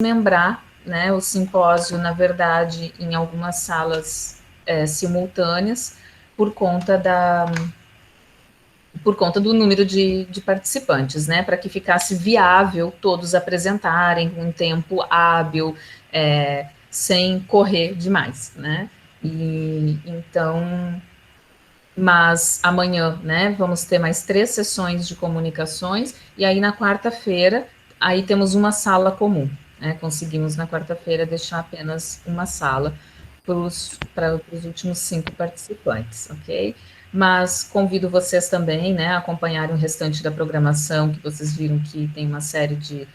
desmembrar, né, o simpósio, na verdade, em algumas salas simultâneas, por conta do número de participantes, né, para que ficasse viável todos apresentarem com um tempo hábil, sem correr demais, né, e então, mas amanhã, né, vamos ter mais 3 sessões de comunicações, e aí na quarta-feira, aí temos uma sala comum, né, conseguimos na quarta-feira deixar apenas uma sala para os últimos 5 participantes, ok? Mas convido vocês também, né, a acompanharem o restante da programação, que vocês viram que tem uma série de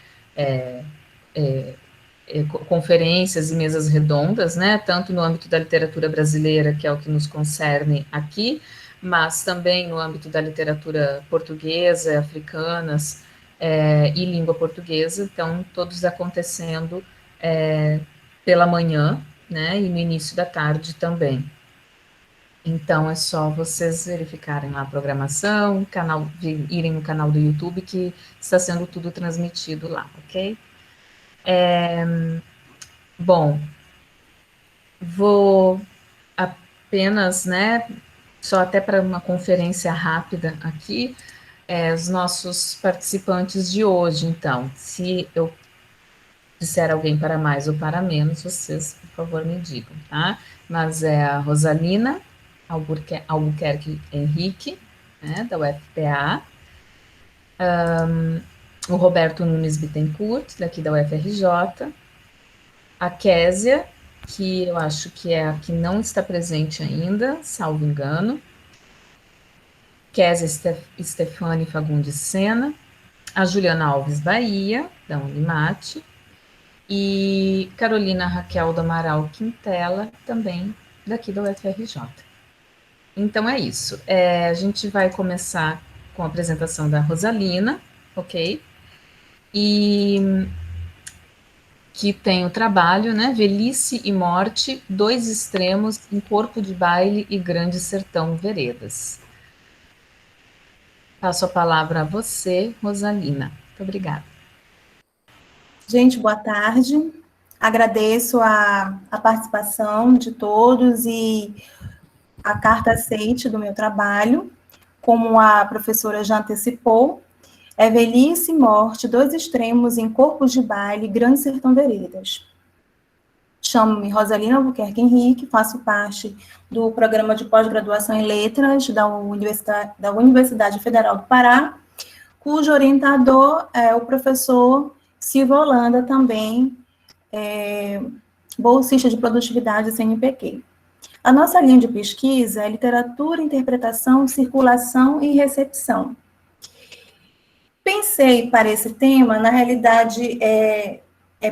conferências e mesas redondas, né, tanto no âmbito da literatura brasileira, que é o que nos concerne aqui, mas também no âmbito da literatura portuguesa, africanas e língua portuguesa, então todos acontecendo pela manhã, né, e no início da tarde também. Então é só vocês verificarem lá a programação, irem no canal do YouTube, que está sendo tudo transmitido lá, ok? Bom, vou apenas, né, só até para uma conferência rápida aqui, os nossos participantes de hoje, então, se eu disser alguém para mais ou para menos, vocês, por favor, me digam, tá? Mas é a Rosalina Albuquerque Henrique, né, da UFPA, o Roberto Nunes Bittencourt, daqui da UFRJ, a Késia, que eu acho que é a que não está presente ainda, salvo engano, Késia Stefani Fagundes Sena, a Juliana Alves Bahia, da Unimate, e Carolina Raquel do Amaral Quintela, também daqui da UFRJ. Então é isso. A gente vai começar com a apresentação da Rosalina, ok? E que tem o trabalho, né? Velhice e Morte, dois extremos em Corpo de Baile e Grande Sertão Veredas. Passo a palavra a você, Rosalina. Muito obrigada. Gente, boa tarde. Agradeço a participação de todos e a carta aceite do meu trabalho. Como a professora já antecipou, é Velhice e Morte, dois extremos em Corpos de Baile, Grande Sertão Veredas. Chamo-me Rosalina Albuquerque Henrique, faço parte do programa de pós-graduação em Letras da Universidade Federal do Pará, cujo orientador é o professor Silvio Holanda, também bolsista de produtividade CNPq. A nossa linha de pesquisa é literatura, interpretação, circulação e recepção. Pensei para esse tema, na realidade, é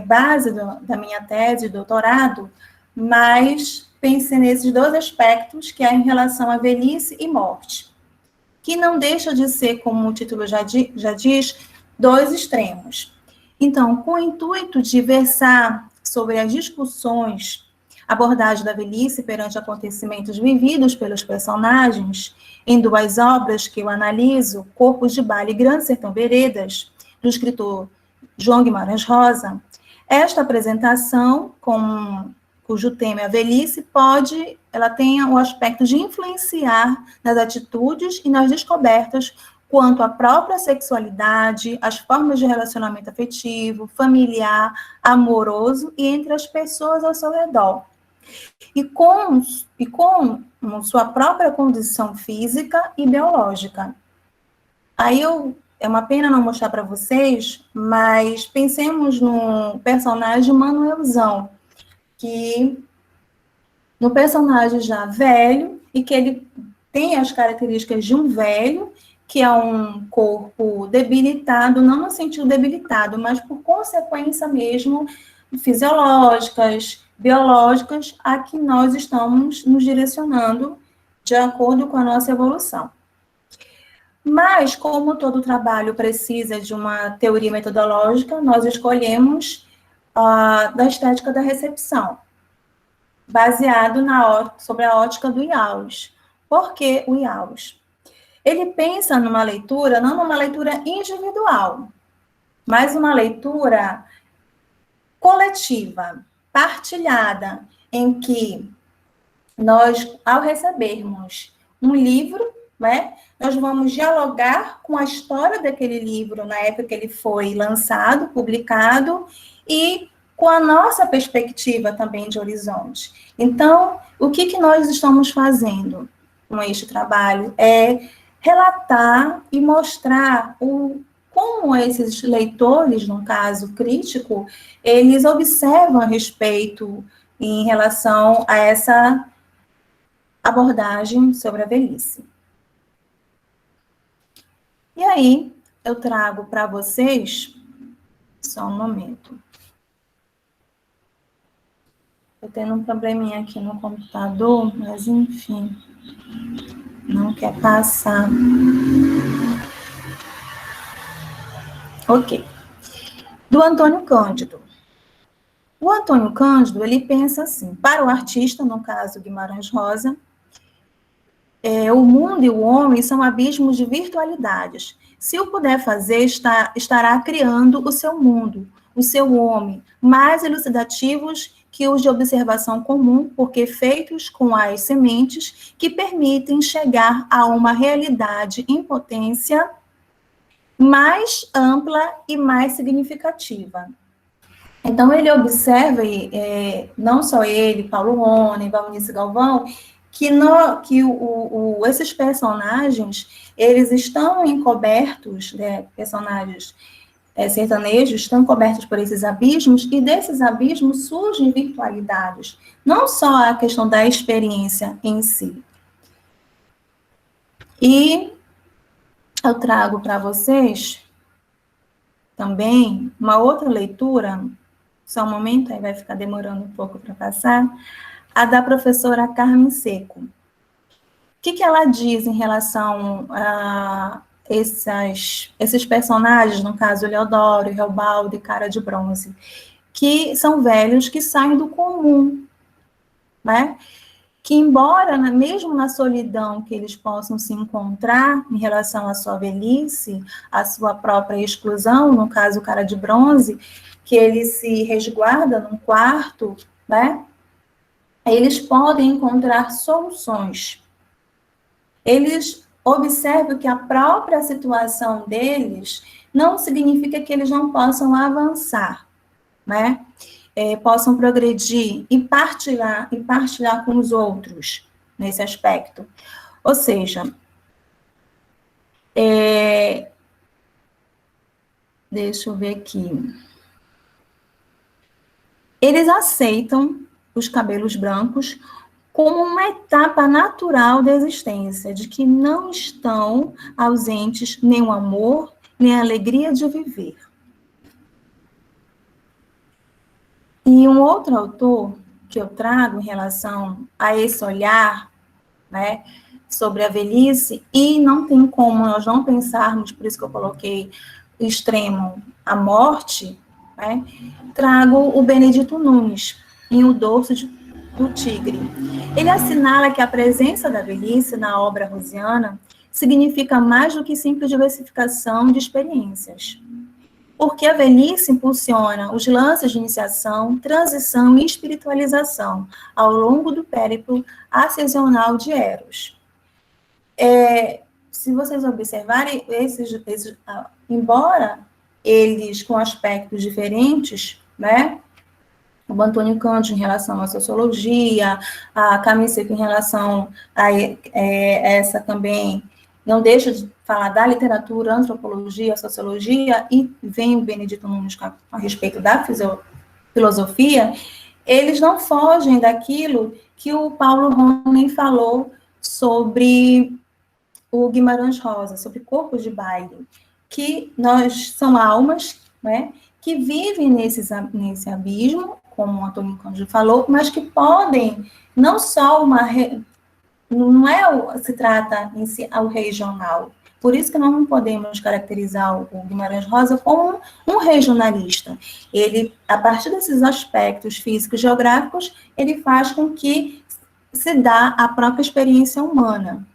base da minha tese de doutorado, mas pensei nesses dois aspectos, que é em relação à velhice e morte, que não deixa de ser, como o título já diz, dois extremos. Então, com o intuito de versar sobre as discussões, abordagem da velhice perante acontecimentos vividos pelos personagens, em duas obras que eu analiso, Corpos de Baile e Grande Sertão Veredas, do escritor João Guimarães Rosa, esta apresentação, cujo tema é a velhice, ela tem o aspecto de influenciar nas atitudes e nas descobertas quanto à própria sexualidade, as formas de relacionamento afetivo, familiar, amoroso e entre as pessoas ao seu redor. E com sua própria condição física e biológica. Aí é uma pena não mostrar para vocês, mas pensemos no personagem Manuelzão, que no personagem já velho, e que ele tem as características de um velho, que é um corpo debilitado, não no sentido debilitado, mas por consequência mesmo fisiológicas, biológicas, a que nós estamos nos direcionando de acordo com a nossa evolução. Mas, como todo trabalho precisa de uma teoria metodológica, nós escolhemos da estética da recepção, baseado sobre a ótica do Iaules. Por que o Iaules? Ele pensa numa leitura, não numa leitura individual, mas uma leitura iniciativa partilhada em que nós, ao recebermos um livro, né, nós vamos dialogar com a história daquele livro na época que ele foi lançado, publicado, e com a nossa perspectiva também de horizonte. Então, o que nós estamos fazendo com este trabalho é relatar e mostrar como esses leitores, no caso crítico, eles observam a respeito em relação a essa abordagem sobre a velhice. E aí, eu trago para vocês, só um momento. Estou tendo um probleminha aqui no computador, mas enfim, não quer passar. Ok. Do Antônio Cândido. O Antônio Cândido, ele pensa assim, para o artista, no caso Guimarães Rosa, o mundo e o homem são abismos de virtualidades. Se o puder fazer, estará criando o seu mundo, o seu homem, mais elucidativos que os de observação comum, porque feitos com as sementes que permitem chegar a uma realidade em potência mais ampla e mais significativa. Então, ele observa, não só ele, Paulo Rony, Valnice Galvão, que esses personagens, eles estão encobertos, né, personagens sertanejos, estão cobertos por esses abismos, e desses abismos surgem virtualidades, não só a questão da experiência em si. E eu trago para vocês também uma outra leitura, só um momento, aí vai ficar demorando um pouco para passar, a da professora Carmen Seco. O que ela diz em relação a esses personagens, no caso, Leodoro, Reobaldo e Cara de Bronze, que são velhos que saem do comum, né? Que embora, mesmo na solidão que eles possam se encontrar em relação à sua velhice, à sua própria exclusão, no caso, o Cara de Bronze, que ele se resguarda num quarto, né? Eles podem encontrar soluções. Eles observam que a própria situação deles não significa que eles não possam avançar, né? Possam progredir e partilhar com os outros nesse aspecto. Ou seja, deixa eu ver aqui. Eles aceitam os cabelos brancos como uma etapa natural da existência, de que não estão ausentes nem o amor, nem a alegria de viver. E um outro autor que eu trago em relação a esse olhar, né, sobre a velhice, e não tem como nós não pensarmos, por isso que eu coloquei o extremo, a morte, né, trago o Benedito Nunes, em O Dorso do Tigre. Ele assinala que a presença da velhice na obra rosiana significa mais do que simples diversificação de experiências. Porque a velhice impulsiona os lances de iniciação, transição e espiritualização ao longo do périplo ascensional de Eros. Se vocês observarem, embora eles com aspectos diferentes, né? O Antônio Cândido em relação à sociologia, a Carmen Seco em relação a essa também, não deixa de falar da literatura, antropologia, sociologia, e vem o Benedito Nunes a respeito da filosofia, eles não fogem daquilo que o Paulo Rony falou sobre o Guimarães Rosa, sobre corpos de baile, que nós são almas, né, que vivem nesse abismo, como o Antônio Cândido falou, mas que podem, não só se trata em si ao regional. Por isso que nós não podemos caracterizar o Guimarães Rosa como um regionalista. Ele, a partir desses aspectos físicos e geográficos, ele faz com que se dá a própria experiência humana.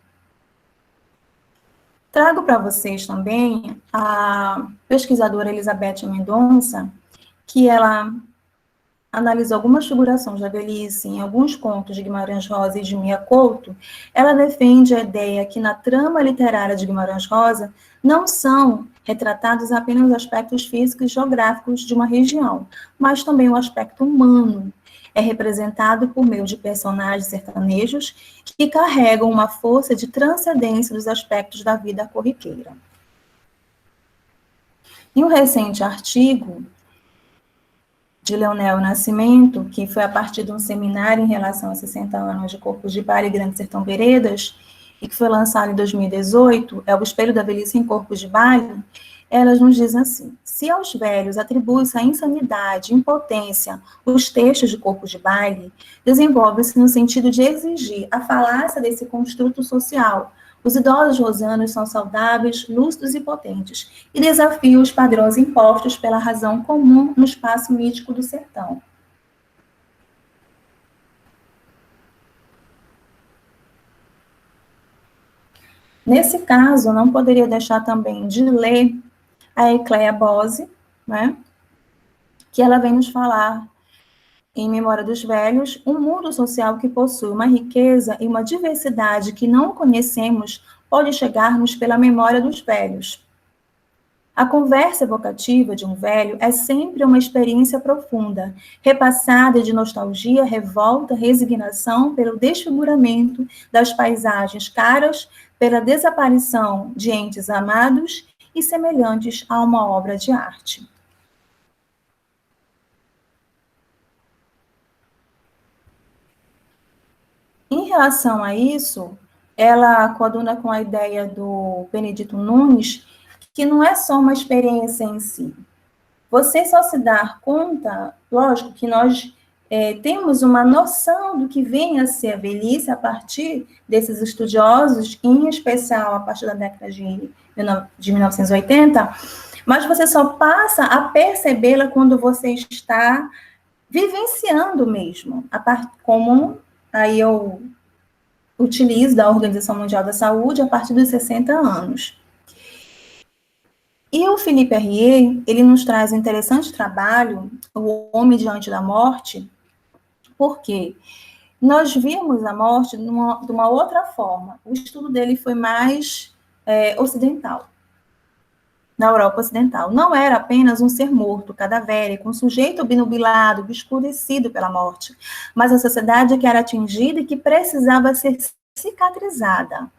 Trago para vocês também a pesquisadora Elizabeth Mendonça, que ela analisa algumas figurações da velhice em alguns contos de Guimarães Rosa e de Mia Couto, ela defende a ideia que na trama literária de Guimarães Rosa não são retratados apenas os aspectos físicos e geográficos de uma região, mas também o aspecto humano. É representado por meio de personagens sertanejos que carregam uma força de transcendência dos aspectos da vida corriqueira. Em um recente artigo de Leonel Nascimento, que foi a partir de um seminário em relação a 60 anos de Corpos de Baile e Grande Sertão Veredas, e que foi lançado em 2018, é o Espelho da Velhice em Corpos de Baile, elas nos dizem assim: se aos velhos atribui-se a insanidade, impotência, os textos de Corpos de Baile, desenvolve-se no sentido de exigir a falácia desse construto social. Os idosos rosanos são saudáveis, lúcidos e potentes, e desafiam os padrões impostos pela razão comum no espaço mítico do sertão. Nesse caso, não poderia deixar também de ler a Ecléia Bose, né, que ela vem nos falar, em Memória dos Velhos, um mundo social que possui uma riqueza e uma diversidade que não conhecemos pode chegar-nos pela memória dos velhos. A conversa evocativa de um velho é sempre uma experiência profunda, repassada de nostalgia, revolta, resignação pelo desfiguramento das paisagens caras, pela desaparição de entes amados e semelhantes a uma obra de arte. Em relação a isso, ela coaduna com a ideia do Benedito Nunes, que não é só uma experiência em si. Você só se dar conta, lógico que nós temos uma noção do que vem a ser a velhice a partir desses estudiosos, em especial a partir da década de 1980, mas você só passa a percebê-la quando você está vivenciando mesmo, como aí eu utilizo da Organização Mundial da Saúde a partir dos 60 anos. E o Philippe Herrier, ele nos traz um interessante trabalho, O Homem Diante da Morte, porque nós vimos a morte de uma outra forma. O estudo dele foi mais ocidental, na Europa Ocidental. Não era apenas um ser morto, cadavérico, um sujeito obnubilado, obscurecido pela morte, mas a sociedade que era atingida e que precisava ser cicatrizada.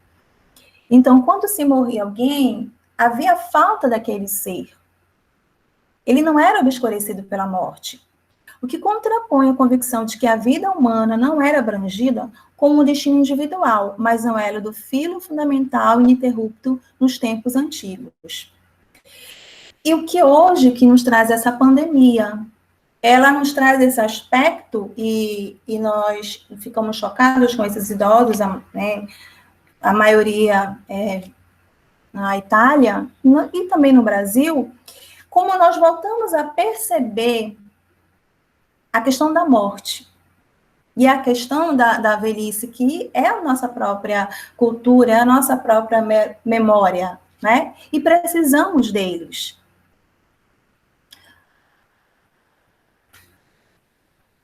Então, quando se morria alguém, havia falta daquele ser. Ele não era obscurecido pela morte. O que contrapõe a convicção de que a vida humana não era abrangida como um destino individual, mas um elo do filo fundamental e ininterrupto nos tempos antigos. E o que hoje que nos traz essa pandemia? Ela nos traz esse aspecto e nós ficamos chocados com esses idosos, né, a maioria na Itália e também no Brasil, como nós voltamos a perceber a questão da morte e a questão da velhice, que é a nossa própria cultura, é a nossa própria memória, né? E precisamos deles.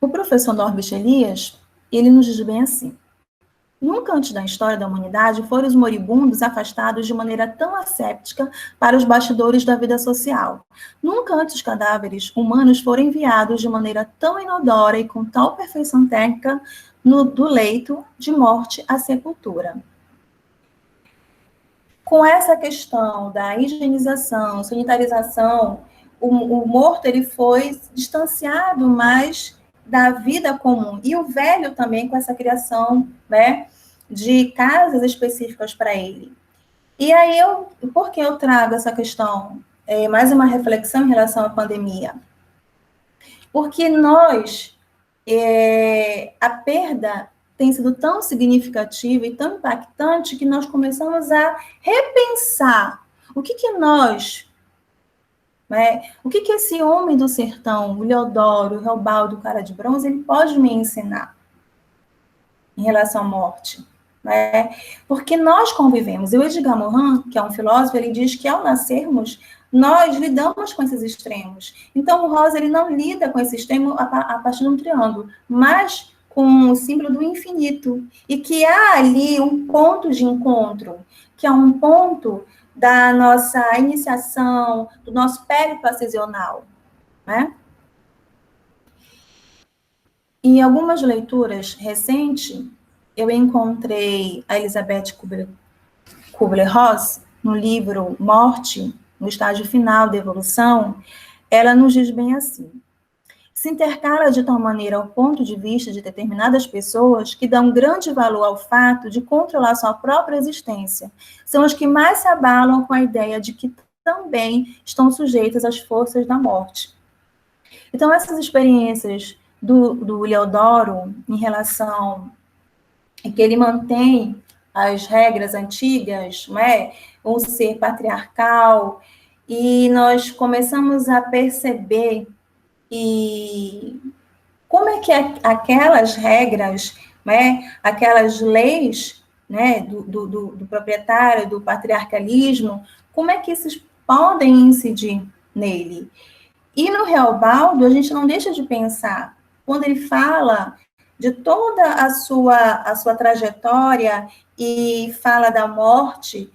O professor Norbert Elias, ele nos diz bem assim: nunca antes da história da humanidade foram os moribundos afastados de maneira tão asséptica para os bastidores da vida social. Nunca antes os cadáveres humanos foram enviados de maneira tão inodora e com tal perfeição técnica do leito de morte à sepultura. Com essa questão da higienização, sanitarização, o morto ele foi distanciado mais da vida comum. E o velho também com essa criação, né, de casas específicas para ele. E aí, por que eu trago essa questão? Mais uma reflexão em relação à pandemia. Porque a perda tem sido tão significativa e tão impactante que nós começamos a repensar o que nós, né, o que esse homem do sertão, o Leodoro, o Reobaldo, o Cara de Bronze, ele pode me ensinar em relação à morte, né? Porque nós convivemos. E o Edgar Morin, que é um filósofo, ele diz que ao nascermos, nós lidamos com esses extremos. Então, o rosa, ele não lida com esse extremo a partir de um triângulo, mas com o símbolo do infinito. E que há ali um ponto de encontro, que é um ponto da nossa iniciação, do nosso périplo ascensional, né? Em algumas leituras recentes, eu encontrei a Elizabeth Kubler-Ross, no livro Morte, no estágio final da evolução. Ela nos diz bem assim: se intercala de tal maneira ao ponto de vista de determinadas pessoas que dão grande valor ao fato de controlar sua própria existência. São as que mais se abalam com a ideia de que também estão sujeitas às forças da morte. Então, essas experiências do Leodoro, em relação a que ele mantém as regras antigas, não é? Um ser patriarcal, e nós começamos a perceber e como é que aquelas regras, né, aquelas leis, né, do proprietário, do patriarcalismo, como é que esses podem incidir nele? E no Realbaldo, a gente não deixa de pensar, quando ele fala de toda a sua trajetória e fala da morte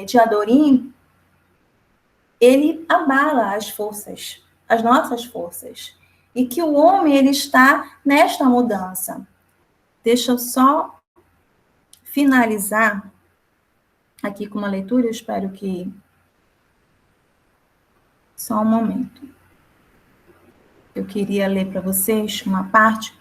de Adorim, ele abala as forças, as nossas forças, e que o homem, ele está nesta mudança. Deixa eu só finalizar aqui com uma leitura, eu espero que... Só um momento. Eu queria ler para vocês uma parte.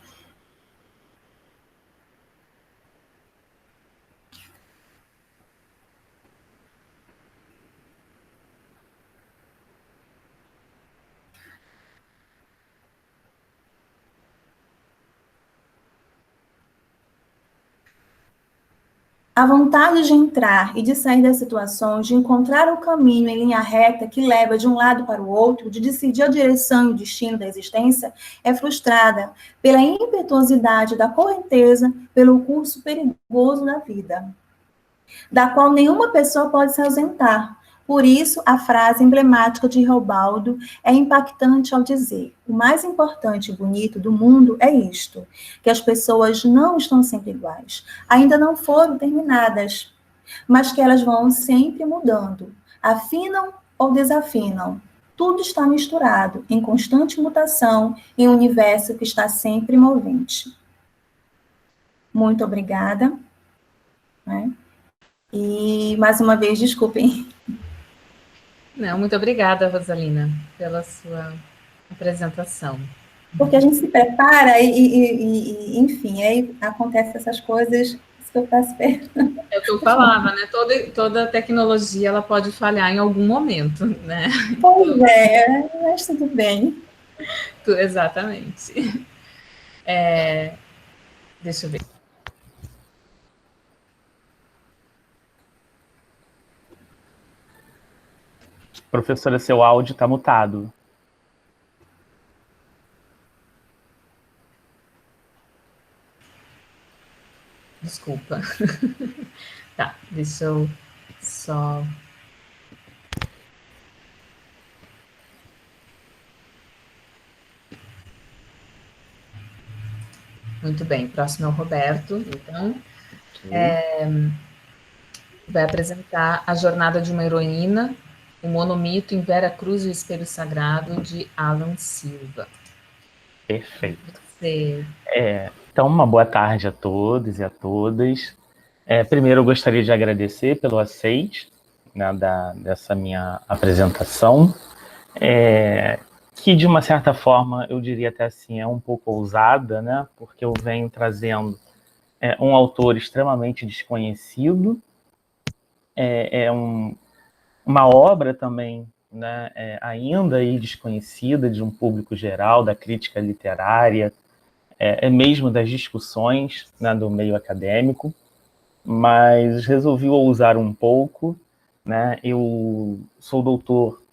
A vontade de entrar e de sair das situações, de encontrar o caminho em linha reta que leva de um lado para o outro, de decidir a direção e o destino da existência, é frustrada pela impetuosidade da correnteza, pelo curso perigoso da vida, da qual nenhuma pessoa pode se ausentar. Por isso, a frase emblemática de Reobaldo é impactante ao dizer: o mais importante e bonito do mundo é isto, que as pessoas não estão sempre iguais, ainda não foram terminadas, mas que elas vão sempre mudando, afinam ou desafinam. Tudo está misturado, em constante mutação, em um universo que está sempre movente. Muito obrigada. Né? E, mais uma vez, desculpem. Não, muito obrigada, Rosalina, pela sua apresentação. Porque a gente se prepara enfim, aí acontecem essas coisas, isso que eu faço. É o que eu falava, né? Toda tecnologia, ela pode falhar em algum momento, né? Pois é, mas tudo bem. Exatamente. Deixa eu ver. Professora, seu áudio está mutado. Desculpa. Tá, deixa eu só... Muito bem, próximo é o Roberto, então. Vai apresentar A Jornada de uma Heroína, o monomito em Vera Cruz e o Espelho Sagrado, de Alan Silva. Perfeito. Você... Então, uma boa tarde a todos e a todas. Primeiro, eu gostaria de agradecer pelo aceite, né, dessa minha apresentação, que, de uma certa forma, eu diria até assim, é um pouco ousada, né, porque eu venho trazendo um autor extremamente desconhecido, uma obra também, né, ainda aí desconhecida de um público geral, da crítica literária, mesmo das discussões, né, do meio acadêmico, mas resolvi ousar um pouco, né? Eu sou doutor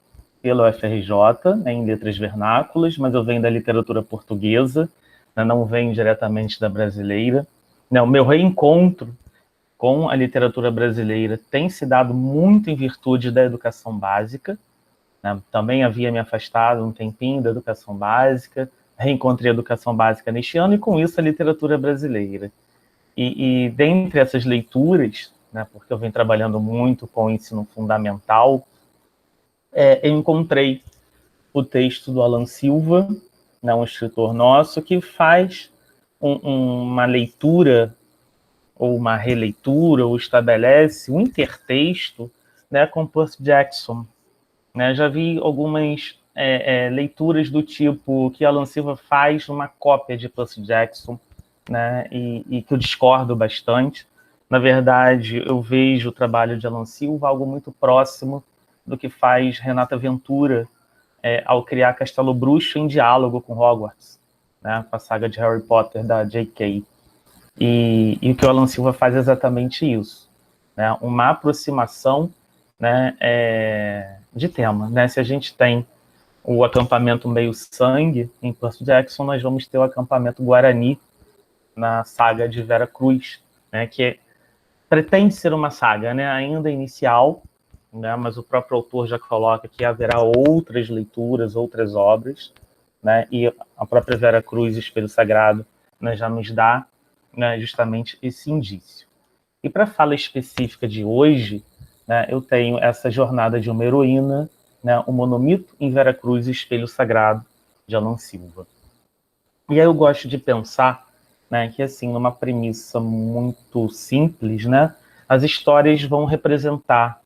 pela UFRJ, né, em letras vernáculas, mas eu venho da literatura portuguesa, né, não venho diretamente da brasileira. O meu reencontro com a literatura brasileira tem se dado muito em virtude da educação básica, né? Também havia me afastado um tempinho da educação básica, reencontrei a educação básica neste ano, e com isso a literatura brasileira. E dentre essas leituras, né, porque eu venho trabalhando muito com o ensino fundamental, eu encontrei o texto do Alan Silva, né, um escritor nosso, que faz uma leitura, ou uma releitura, ou estabelece um intertexto, né, com Percy Jackson. Né? Já vi algumas leituras do tipo que Alan Silva faz uma cópia de Percy Jackson, né, e que eu discordo bastante. Na verdade, eu vejo o trabalho de Alan Silva algo muito próximo do que faz Renata Ventura ao criar Castelo Bruxo em diálogo com Hogwarts, né, com a saga de Harry Potter da J.K. E o que o Alan Silva faz é exatamente isso, né, uma aproximação, né, de tema. Né? Se a gente tem o acampamento meio-sangue em Percy Jackson, nós vamos ter o acampamento Guarani na saga de Vera Cruz, né, que pretende ser uma saga, né, ainda inicial, né, mas o próprio autor já coloca que haverá outras leituras, outras obras, né, e a própria Vera Cruz, Espelho Sagrado, né, já nos dá, né, justamente esse indício. E para a fala específica de hoje, né, eu tenho essa jornada de uma heroína, né, o Monomito em Vera Cruz, Espelho Sagrado, de Alan Silva. E aí eu gosto de pensar, né, que, assim, numa premissa muito simples, né, as histórias vão representar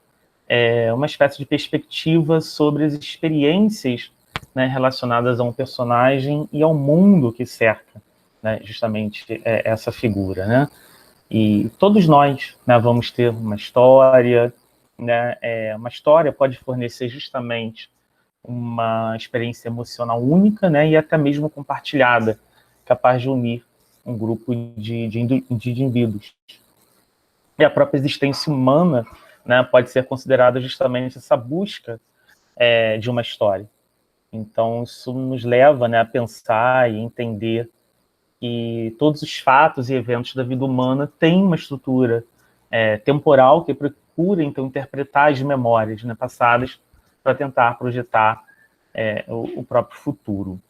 uma espécie de perspectiva sobre as experiências, né, relacionadas a um personagem e ao mundo que cerca, né, justamente essa figura, né? E todos nós, né, vamos ter uma história, né? Uma história pode fornecer justamente uma experiência emocional única, né, e até mesmo compartilhada, capaz de unir um grupo de indivíduos. E a própria existência humana, né, pode ser considerada justamente essa busca de uma história. Então, isso nos leva, né, a pensar e entender que todos os fatos e eventos da vida humana têm uma estrutura temporal que procura, então, interpretar as memórias, né, passadas para tentar projetar o próprio futuro.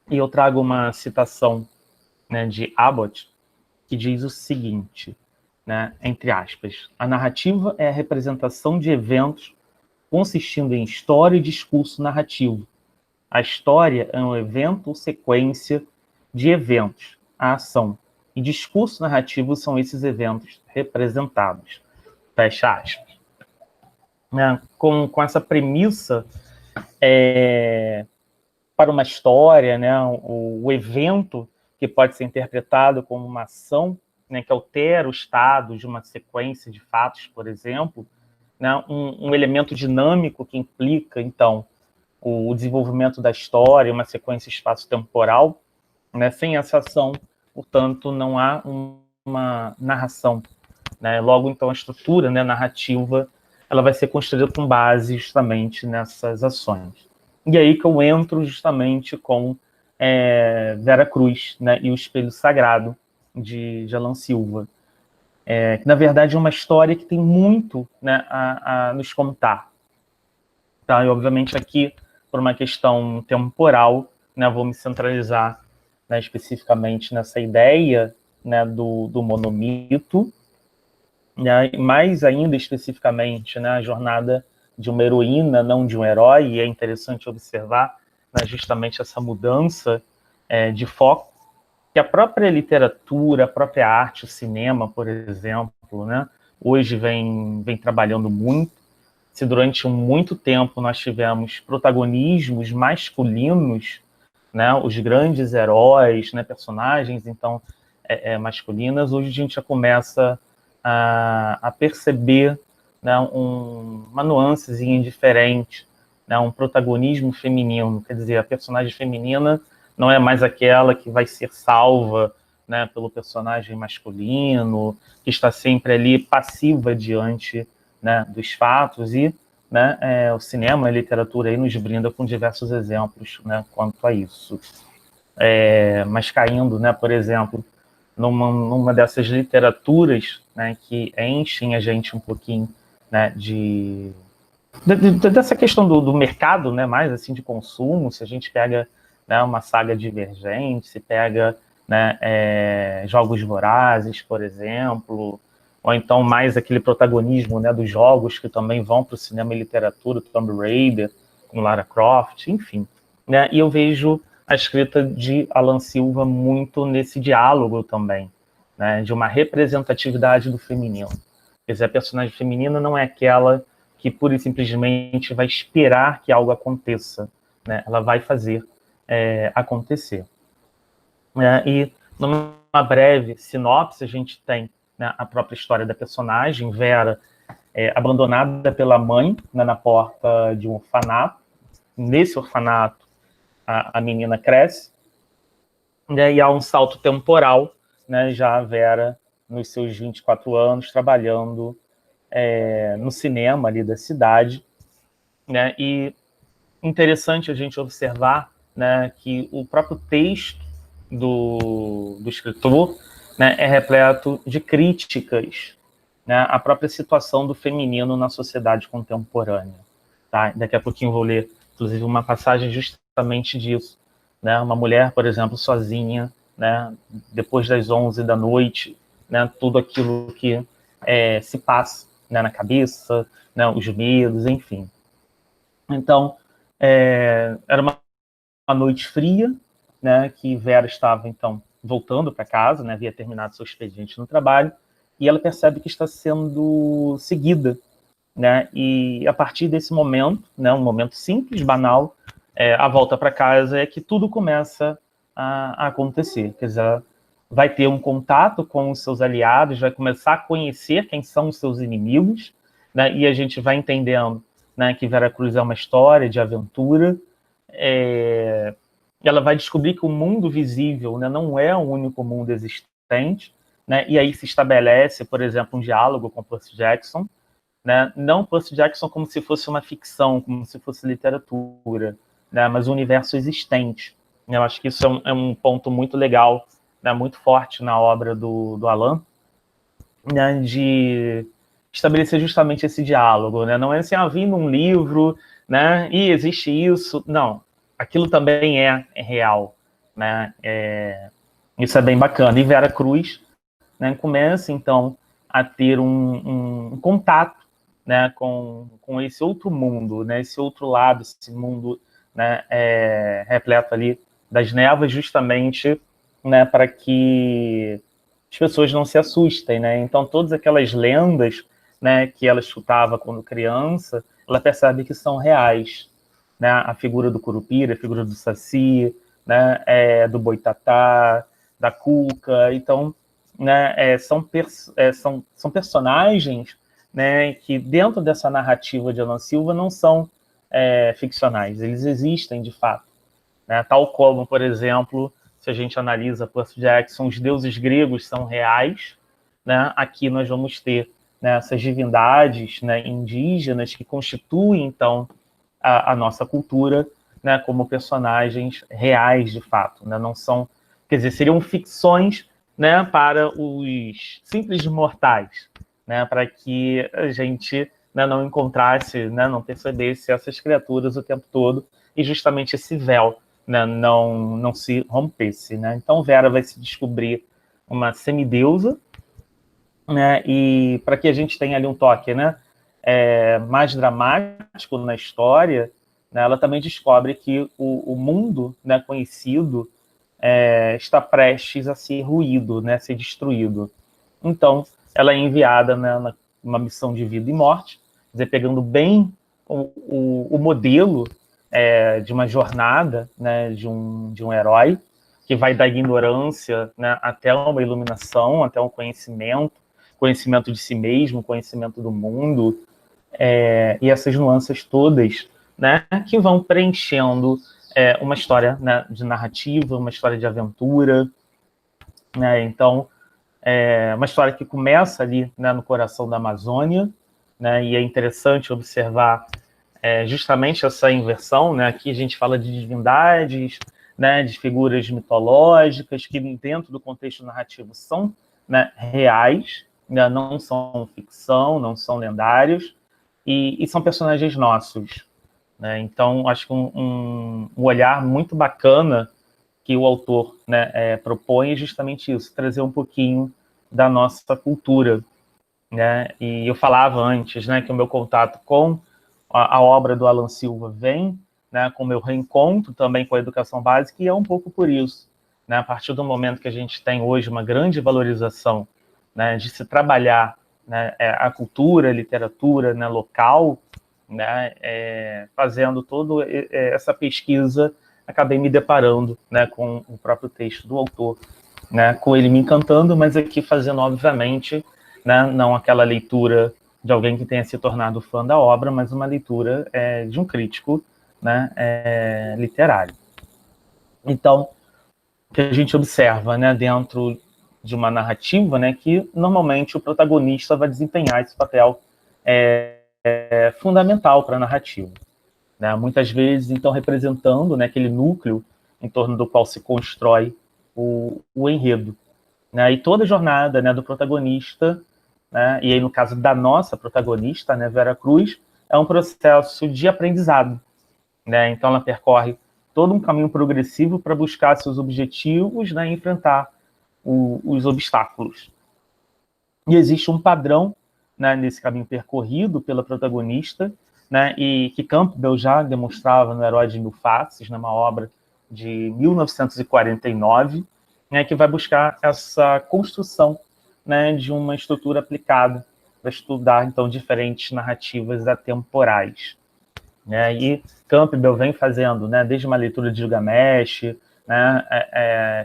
E eu trago uma citação, né, de Abbott, que diz o seguinte, né, entre aspas, a narrativa é a representação de eventos consistindo em história e discurso narrativo. A história é um evento ou sequência de eventos, a ação, e discurso narrativo são esses eventos representados. Fecha aspas. Né, com essa premissa, para uma história, né, o evento que pode ser interpretado como uma ação, né, que altera o estado de uma sequência de fatos, por exemplo, né, um elemento dinâmico que implica, então, o desenvolvimento da história, uma sequência espaço-temporal, né, sem essa ação, portanto, não há uma narração. Né? Logo, então, a estrutura, né, narrativa, ela vai ser construída com base justamente nessas ações. E aí que eu entro justamente com Vera Cruz, né, e o Espelho Sagrado, de Alan Silva, que, na verdade, é uma história que tem muito, né, a nos contar. Tá? E, obviamente, aqui, por uma questão temporal, né, vou me centralizar, né, especificamente nessa ideia, né, do monomito, né, mais ainda especificamente, né, a jornada de uma heroína, não de um herói, e é interessante observar, né, justamente essa mudança de foco, que a própria literatura, a própria arte, o cinema, por exemplo, né, hoje vem trabalhando muito. Se durante muito tempo nós tivemos protagonismos masculinos, né, os grandes heróis, né, personagens, então, masculinas, hoje a gente já começa a perceber, né, uma nuancezinha diferente, né, um protagonismo feminino. Quer dizer, a personagem feminina não é mais aquela que vai ser salva, né, pelo personagem masculino, que está sempre ali passiva diante, né, dos fatos, e, né, o cinema e a literatura aí nos brinda com diversos exemplos, né, quanto a isso. Mas caindo, né, por exemplo, numa dessas literaturas, né, que enchem a gente um pouquinho, né, de dessa questão do mercado, né, mais assim de consumo, se a gente pega, né, uma saga Divergente, se pega, né, Jogos Vorazes, por exemplo, ou então mais aquele protagonismo, né, dos jogos que também vão para o cinema e literatura, Tomb Raider, com Lara Croft, enfim. Né, e eu vejo a escrita de Alan Silva muito nesse diálogo também, né, de uma representatividade do feminino. Quer dizer, a personagem feminina não é aquela que pura e simplesmente vai esperar que algo aconteça, né? Ela vai fazer acontecer. E numa breve sinopse, a gente tem, né, a própria história da personagem, Vera, abandonada pela mãe, né, na porta de um orfanato. Nesse orfanato, a menina cresce, né, e há um salto temporal, né, já a Vera, nos seus 24 anos, trabalhando no cinema ali da cidade, né, e interessante a gente observar, né, que o próprio texto do escritor, né, é repleto de críticas, né, à própria situação do feminino na sociedade contemporânea. Tá? Daqui a pouquinho eu vou ler, inclusive, uma passagem justamente disso. Né? Uma mulher, por exemplo, sozinha, né, depois das 11 da noite, né, tudo aquilo que se passa, né, na cabeça, né, os medos, enfim. Então, era uma noite fria, né, que Vera estava, então, voltando para casa, né, havia terminado seu expediente no trabalho, e ela percebe que está sendo seguida, né, e a partir desse momento, né, um momento simples, banal, a volta para casa é que tudo começa a acontecer. Quer dizer, vai ter um contato com os seus aliados, vai começar a conhecer quem são os seus inimigos, né, e a gente vai entendendo, né, que Vera Cruz é uma história de aventura. Ela vai descobrir que o mundo visível, né, não é o único mundo existente, né, e aí se estabelece, por exemplo, um diálogo com Percy Jackson, né, não Percy Jackson como se fosse uma ficção, como se fosse literatura, né, mas o universo existente. Eu acho que isso é um ponto muito legal, né, muito forte na obra do Alan, né, de estabelecer justamente esse diálogo, né? Não é assim, vi num livro, né, e existe isso. Não, aquilo também é real, né? Isso é bem bacana. E Vera Cruz, né, começa, então, a ter um contato, né, com esse outro mundo, né, esse outro lado, esse mundo, né, repleto ali das névoas, justamente, né, para que as pessoas não se assustem, né? Então, todas aquelas lendas, né, que ela escutava quando criança, ela percebe que são reais, né? A figura do Curupira, a figura do Saci, né, do Boitatá, da Cuca. Então, né, são personagens, né, que dentro dessa narrativa de Alan Silva não são ficcionais, eles existem de fato, né? Tal como, por exemplo, se a gente analisa Percy Jackson, os deuses gregos são reais, né? Aqui nós vamos ter, né, essas divindades, né, indígenas que constituem, então, a nossa cultura, né, como personagens reais, de fato. Né? Não são, quer dizer, seriam ficções, né, para os simples mortais, né, para que a gente, né, não encontrasse, né, não percebesse essas criaturas o tempo todo e justamente esse véu, né, não se rompesse. Né? Então Vera vai se descobrir uma semideusa, né, e para que a gente tenha ali um toque, né, mais dramático na história, né, ela também descobre que o mundo, né, conhecido está prestes a ser ruído, né, a ser destruído. Então, ela é enviada, né, numa missão de vida e morte, quer dizer, pegando bem o modelo de uma jornada, né, de um herói, que vai da ignorância, né, até uma iluminação, até um conhecimento de si mesmo, conhecimento do mundo, e essas nuances todas, né, que vão preenchendo uma história, né, de narrativa, uma história de aventura, né? Então, uma história que começa ali, né, no coração da Amazônia, né, e é interessante observar justamente essa inversão, né? Aqui a gente fala de divindades, né, de figuras mitológicas que dentro do contexto narrativo são, né, reais, né, não são ficção, não são lendários, e são personagens nossos, né? Então, acho que um olhar muito bacana que o autor, né, propõe é justamente isso, trazer um pouquinho da nossa cultura, né? E eu falava antes, né, que o meu contato com a obra do Alan Silva vem, né, com o meu reencontro também com a educação básica, e é um pouco por isso, né, a partir do momento que a gente tem hoje uma grande valorização, né, de se trabalhar, né, a cultura, a literatura, né, local, né, fazendo toda essa pesquisa, acabei me deparando, né, com o próprio texto do autor, né, com ele me encantando, mas aqui fazendo, obviamente, né, não aquela leitura de alguém que tenha se tornado fã da obra, mas uma leitura de um crítico, né, literário. Então, o que a gente observa, né, dentro de uma narrativa, né, que normalmente o protagonista vai desempenhar esse papel fundamental para a narrativa, né, muitas vezes, então, representando, né, aquele núcleo em torno do qual se constrói o enredo, né, e toda a jornada, né, do protagonista, né, e aí no caso da nossa protagonista, né, Vera Cruz, é um processo de aprendizado, né, então ela percorre todo um caminho progressivo para buscar seus objetivos, né, e enfrentar os obstáculos. E existe um padrão, né, nesse caminho percorrido pela protagonista, né, e que Campbell já demonstrava no Herói de Mil Faces, numa obra de 1949, né, que vai buscar essa construção, né, de uma estrutura aplicada para estudar, então, diferentes narrativas atemporais, né, e Campbell vem fazendo, né, desde uma leitura de Gilgamesh, né,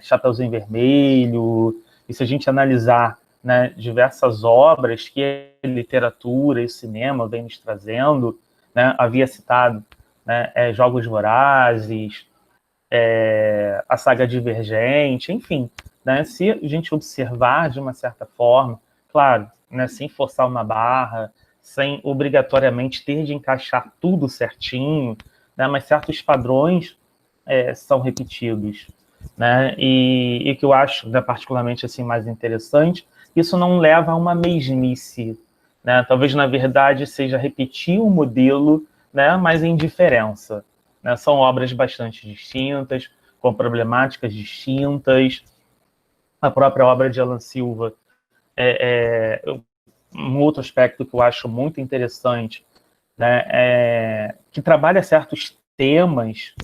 Chapeuzinho Vermelho, e se a gente analisar, né, diversas obras que a literatura e o cinema vem nos trazendo, né, havia citado, né, Jogos Vorazes, a saga Divergente, enfim, né, se a gente observar de uma certa forma, claro, né, sem forçar uma barra, sem obrigatoriamente ter de encaixar tudo certinho, né, mas certos padrões são repetidos, né, e que eu acho, né, particularmente assim, mais interessante, isso não leva a uma mesmice, né, talvez na verdade seja repetir um modelo, né, mas em diferença, né, são obras bastante distintas, com problemáticas distintas. A própria obra de Alan Silva um outro aspecto que eu acho muito interessante, né, que trabalha certos temas,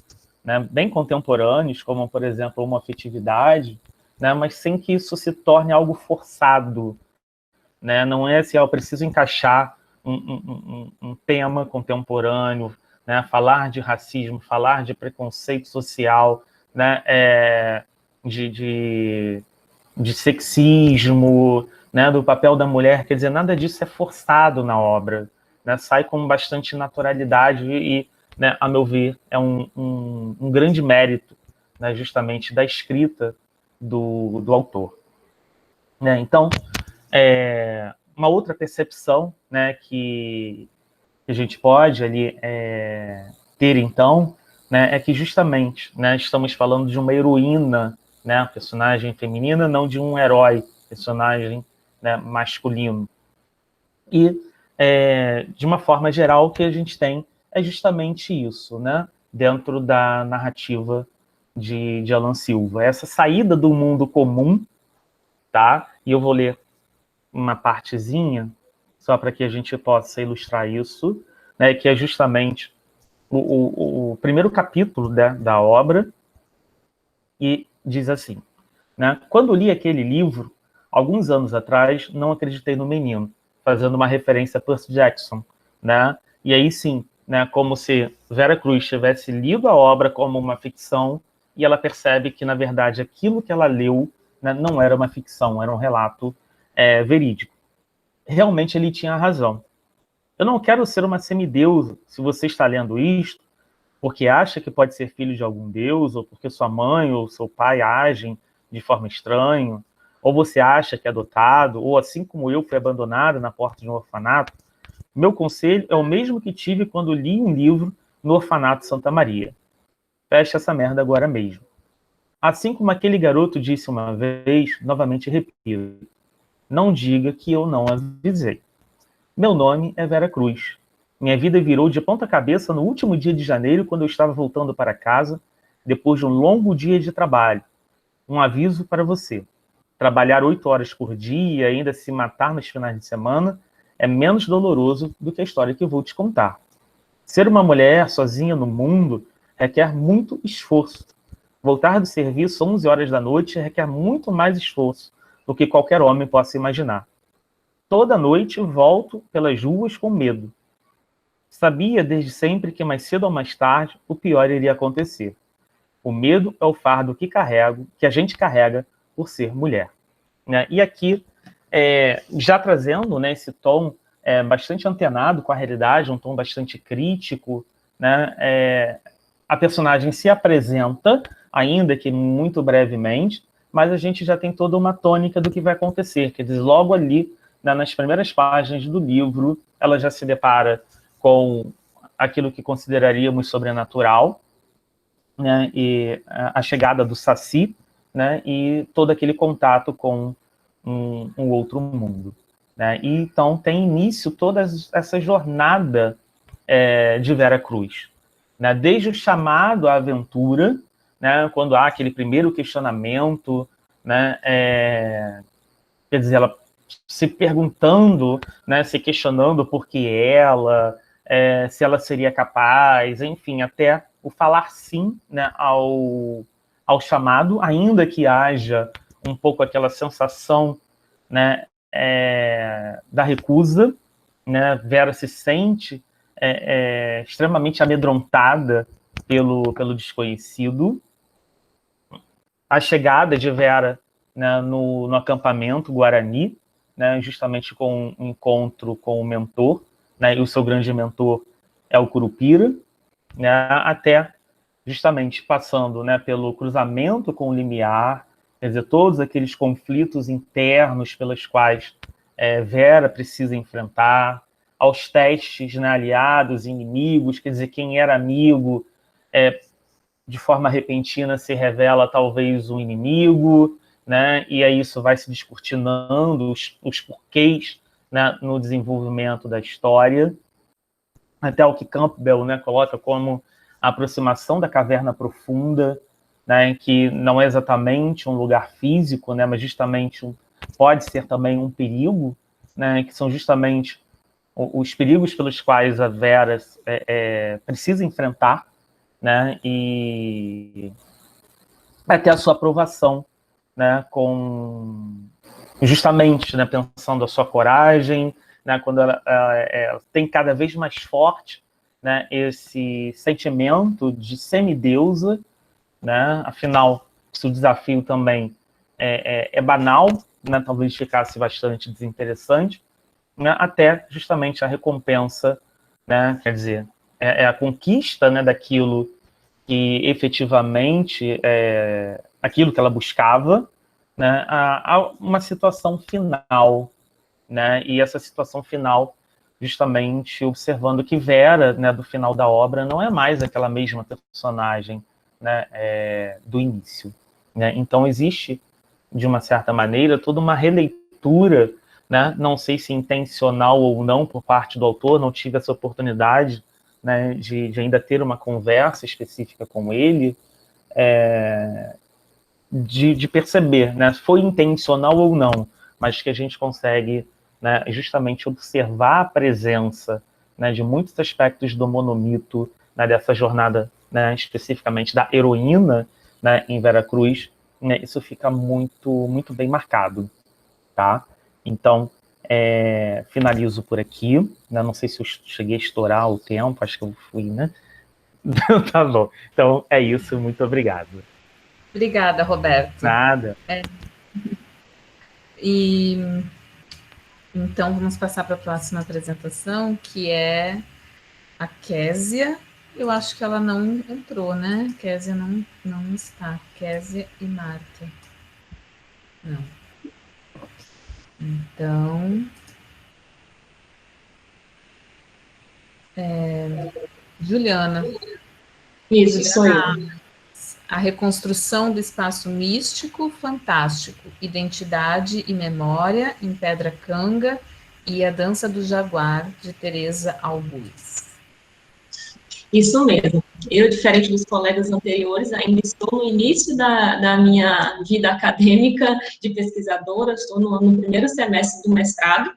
né, bem contemporâneos, como, por exemplo, uma afetividade, né, mas sem que isso se torne algo forçado, né, não é assim, eu preciso encaixar um tema contemporâneo, né, falar de racismo, falar de preconceito social, né, de sexismo, né, do papel da mulher, quer dizer, nada disso é forçado na obra, né, sai com bastante naturalidade e, né, a meu ver, é um grande mérito, né, justamente da escrita do autor. Né, então, uma outra percepção, né, que a gente pode ali ter, então, né, é que justamente, né, estamos falando de uma heroína, né, personagem feminina, não de um herói, personagem, né, masculino. E, de uma forma geral, o que a gente tem é justamente isso, né, dentro da narrativa de Alan Silva. Essa saída do mundo comum, tá? E eu vou ler uma partezinha, só para que a gente possa ilustrar isso, né, que é justamente o primeiro capítulo, né, da obra, e diz assim, né, quando li aquele livro, alguns anos atrás, não acreditei no menino, fazendo uma referência a Percy Jackson, né, e aí sim, né, como se Vera Cruz tivesse lido a obra como uma ficção, e ela percebe que, na verdade, aquilo que ela leu, né, não era uma ficção, era um relato verídico. Realmente ele tinha razão. Eu não quero ser uma semideusa se você está lendo isto, porque acha que pode ser filho de algum deus, ou porque sua mãe ou seu pai agem de forma estranha, ou você acha que é adotado, ou assim como eu fui abandonado na porta de um orfanato. Meu conselho é o mesmo que tive quando li um livro no orfanato Santa Maria. Feche essa merda agora mesmo. Assim como aquele garoto disse uma vez, novamente repito, não diga que eu não avisei. Meu nome é Vera Cruz. Minha vida virou de ponta cabeça no último dia de janeiro, quando eu estava voltando para casa, depois de um longo dia de trabalho. Um aviso para você. Trabalhar 8 horas por dia e ainda se matar nos finais de semana é menos doloroso do que a história que eu vou te contar. Ser uma mulher sozinha no mundo requer muito esforço. Voltar do serviço 11 horas da noite requer muito mais esforço do que qualquer homem possa imaginar. Toda noite volto pelas ruas com medo. Sabia desde sempre que mais cedo ou mais tarde o pior iria acontecer. O medo é o fardo que a gente carrega por ser mulher. Né? E aqui, já trazendo, né, esse tom bastante antenado com a realidade, um tom bastante crítico, né? A personagem se apresenta, ainda que muito brevemente, mas a gente já tem toda uma tônica do que vai acontecer. Quer dizer, logo ali, né, nas primeiras páginas do livro, ela já se depara com aquilo que consideraríamos sobrenatural, né, e a chegada do Saci, né, e todo aquele contato com um outro mundo. Né? E então tem início toda essa jornada de Vera Cruz. Né? Desde o chamado à aventura, né, quando há aquele primeiro questionamento, né, quer dizer, ela se perguntando, né, se questionando por que ela, se ela seria capaz, enfim, até o falar sim, né, ao chamado, ainda que haja um pouco aquela sensação, né, da recusa, né? Vera se sente extremamente amedrontada pelo desconhecido. A chegada de Vera, né, no acampamento Guarani, né, justamente com um encontro com o mentor, né, e o seu grande mentor é o Curupira, né, até justamente passando, né, pelo cruzamento com o limiar, quer dizer, todos aqueles conflitos internos pelos quais Vera precisa enfrentar, aos testes, né, aliados, inimigos, quer dizer, quem era amigo, de forma repentina se revela talvez um inimigo, né, e aí isso vai se descortinando, os porquês, né, no desenvolvimento da história, até o que Campbell, né, coloca como a aproximação da caverna profunda, né, que não é exatamente um lugar físico, né, mas justamente pode ser também um perigo, né, que são justamente os perigos pelos quais a Vera precisa enfrentar, né, e até a sua aprovação, né, com justamente, né, pensando a sua coragem, né, quando ela tem cada vez mais forte, né, esse sentimento de semideusa, né, afinal, se o desafio também é banal, né, talvez ficasse bastante desinteressante, né, até justamente a recompensa, né, quer dizer, a conquista, né, daquilo que efetivamente aquilo que ela buscava, né, a uma situação final, né, e essa situação final justamente observando que Vera, né, do final da obra, não é mais aquela mesma personagem, né, do início. Né? Então existe, de uma certa maneira, toda uma releitura, né, não sei se intencional ou não por parte do autor, não tive essa oportunidade, né, de ainda ter uma conversa específica com ele, de perceber, né, se foi intencional ou não, mas que a gente consegue, né, justamente observar a presença, né, de muitos aspectos do monomito, né, dessa jornada, né, especificamente da heroína, né, em Vera Cruz, né, isso fica muito, muito bem marcado, tá? Então, finalizo por aqui, né, não sei se eu cheguei a estourar o tempo, acho que eu fui, né? Tá bom, então é isso, muito obrigado. Obrigada, Roberto. Nada. E então vamos passar para a próxima apresentação, que é a Késia. Eu acho que ela não entrou, né? Késia não está. Késia e Marta. Não. Então, Juliana. Isso, sou eu. A reconstrução do espaço místico fantástico, identidade e memória em Pedra Canga e A Dança do Jaguar, de Teresa Albuiz. Isso mesmo. Eu, diferente dos colegas anteriores, ainda estou no início da minha vida acadêmica de pesquisadora, estou no primeiro semestre do mestrado,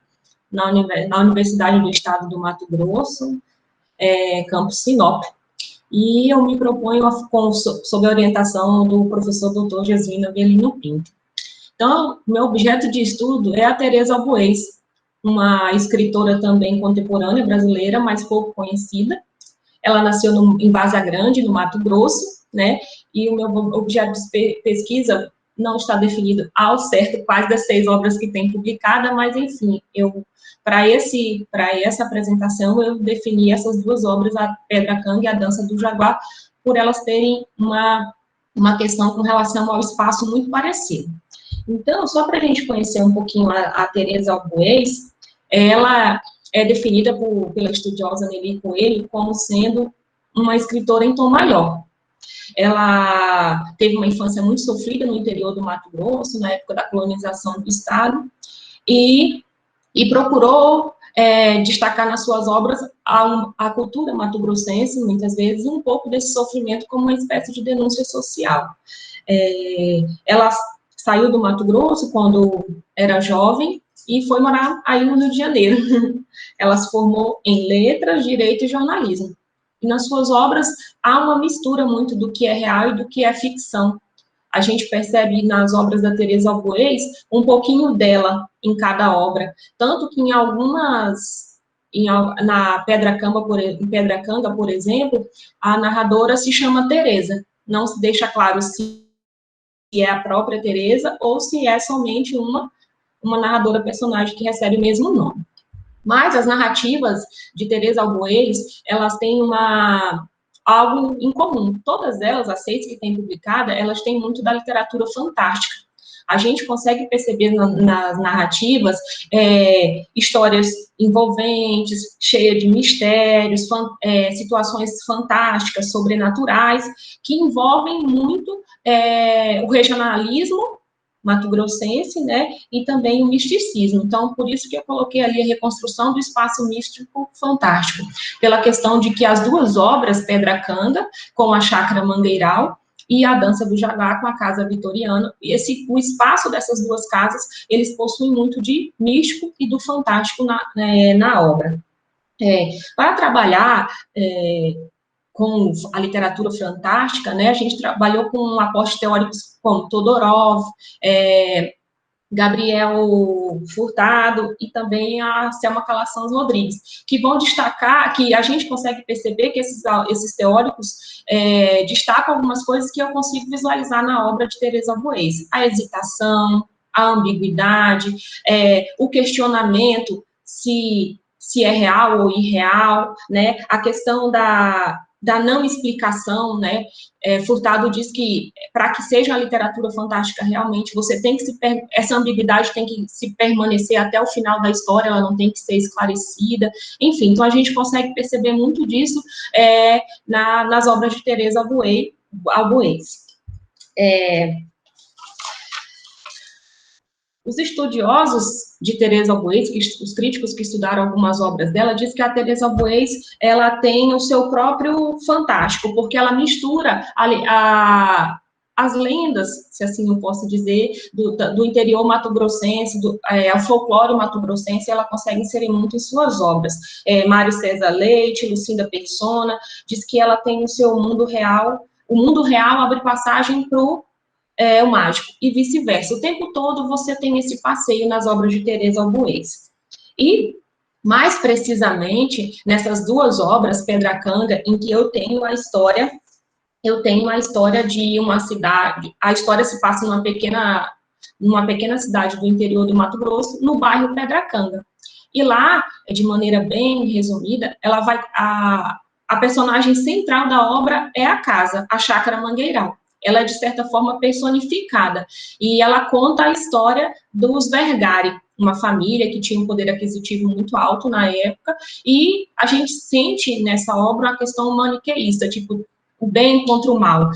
na Universidade do Estado do Mato Grosso, campus Sinop. E eu me proponho, sob a orientação do professor Dr. Jesuíno Avelino Pinto. Então, meu objeto de estudo é a Teresa Albuiz, uma escritora também contemporânea brasileira, mas pouco conhecida. Ela nasceu em Várzea Grande, no Mato Grosso, né? E o meu objeto de pesquisa não está definido ao certo quais das 6 obras que tem publicada, mas, enfim, para essa apresentação, eu defini essas 2 obras, a Pedra-Canga e a Dança do Jaguar, por elas terem uma questão com relação ao espaço muito parecido. Então, só para a gente conhecer um pouquinho a Teresa Albuiz, ela é definida pela estudiosa Nelly Coelho como sendo uma escritora em tom maior. Ela teve uma infância muito sofrida no interior do Mato Grosso, na época da colonização do Estado, e procurou destacar nas suas obras a cultura mato-grossense, muitas vezes, um pouco desse sofrimento como uma espécie de denúncia social. Ela saiu do Mato Grosso quando era jovem, e foi morar aí no Rio de Janeiro. Ela se formou em letras, direito e jornalismo. E nas suas obras há uma mistura muito do que é real e do que é ficção. A gente percebe nas obras da Teresa Albuiz um pouquinho dela em cada obra, tanto que na Pedra-Canga, por exemplo, a narradora se chama Teresa. Não se deixa claro se é a própria Teresa ou se é somente uma narradora personagem que recebe o mesmo nome. Mas as narrativas de Teresa Albuiz, elas têm algo em comum. Todas elas, as 6 que tem publicada, elas têm muito da literatura fantástica. A gente consegue perceber nas narrativas histórias envolventes, cheias de mistérios, situações fantásticas, sobrenaturais, que envolvem muito o regionalismo mato-grossense, né, e também o misticismo. Então, por isso que eu coloquei ali a reconstrução do espaço místico fantástico, pela questão de que as 2 obras, Pedra-Canga, com a Chácara Mangueiral, e a Dança do Jaguar com a Casa Vitoriana, o espaço dessas 2 casas, eles possuem muito de místico e do fantástico na obra. Para trabalhar com a literatura fantástica, né, a gente trabalhou com aportes teóricos como Todorov, Gabriel Furtado e também a Selma Calasanz Rodrigues, que vão destacar, que a gente consegue perceber que esses teóricos destacam algumas coisas que eu consigo visualizar na obra de Teresa Albuiz. A hesitação, a ambiguidade, o questionamento se é real ou irreal, né? A questão da não explicação, né? Furtado diz que, para que seja a literatura fantástica realmente, você tem que essa ambiguidade tem que se permanecer até o final da história, ela não tem que ser esclarecida, enfim, então a gente consegue perceber muito disso nas obras de Teresa Albuiz. Os estudiosos de Teresa Albuiz, os críticos que estudaram algumas obras dela, dizem que a Teresa Albuiz, ela tem o seu próprio fantástico, porque ela mistura as lendas, se assim eu posso dizer, do interior mato-grossense, o folclore mato-grossense, ela consegue inserir muito em suas obras. Mário César Leite, Lucinda Persona, diz que ela tem o seu mundo real, o mundo real abre passagem para o mágico, e vice-versa. O tempo todo você tem esse passeio nas obras de Teresa Albuiz. E, mais precisamente, nessas 2 obras, Pedra-Canga, em que eu tenho a história de uma cidade, a história se passa numa pequena cidade do interior do Mato Grosso, no bairro Pedra-Canga. E lá, de maneira bem resumida, a personagem central da obra é a casa, a Chácara Mangueiral. Ela é, de certa forma, personificada, e ela conta a história dos Vergari, uma família que tinha um poder aquisitivo muito alto na época, e a gente sente nessa obra a questão maniqueísta, tipo, o bem contra o mal.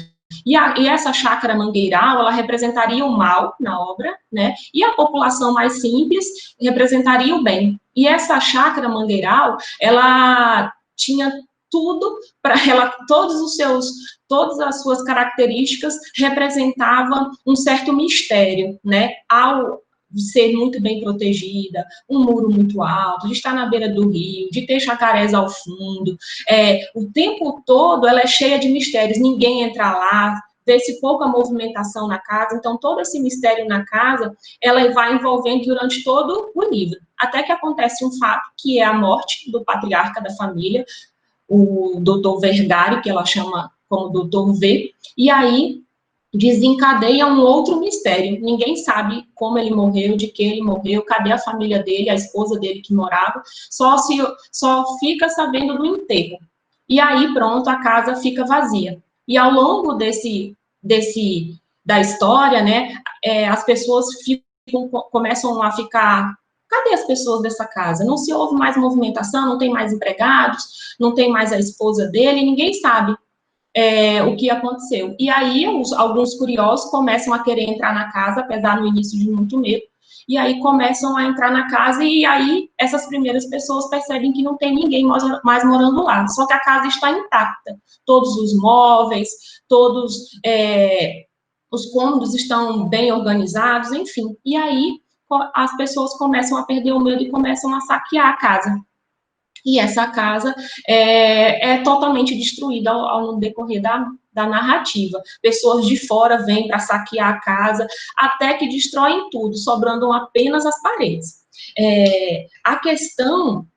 E essa chácara mangueiral, ela representaria o mal na obra, né? E a população mais simples representaria o bem. E essa chácara mangueiral, ela tinha tudo para ela, todas as suas características representavam um certo mistério, né? Ao ser muito bem protegida, um muro muito alto, de estar na beira do rio, de ter jacarés ao fundo, o tempo todo ela é cheia de mistérios, ninguém entra lá, vê-se pouca movimentação na casa, então todo esse mistério na casa, ela vai envolvendo durante todo o livro, até que acontece um fato, que é a morte do patriarca da família, o doutor Vergari, que ela chama como doutor V, e aí desencadeia um outro mistério. Ninguém sabe como ele morreu, de que ele morreu, cadê a família dele, a esposa dele que morava, só fica sabendo do enterro. E aí, pronto, a casa fica vazia. E ao longo da história, né, as pessoas começam a ficar... Cadê as pessoas dessa casa? Não se ouve mais movimentação, não tem mais empregados, não tem mais a esposa dele, ninguém sabe o que aconteceu. E aí, alguns curiosos começam a querer entrar na casa, apesar no início de muito medo, e aí começam a entrar na casa, e aí essas primeiras pessoas percebem que não tem ninguém mais morando lá, só que a casa está intacta, todos os móveis, todos os cômodos estão bem organizados, enfim. E aí, as pessoas começam a perder o medo e começam a saquear a casa. E essa casa é totalmente destruída ao decorrer da narrativa. Pessoas de fora vêm para saquear a casa, até que destroem tudo, sobrando apenas as paredes. A questão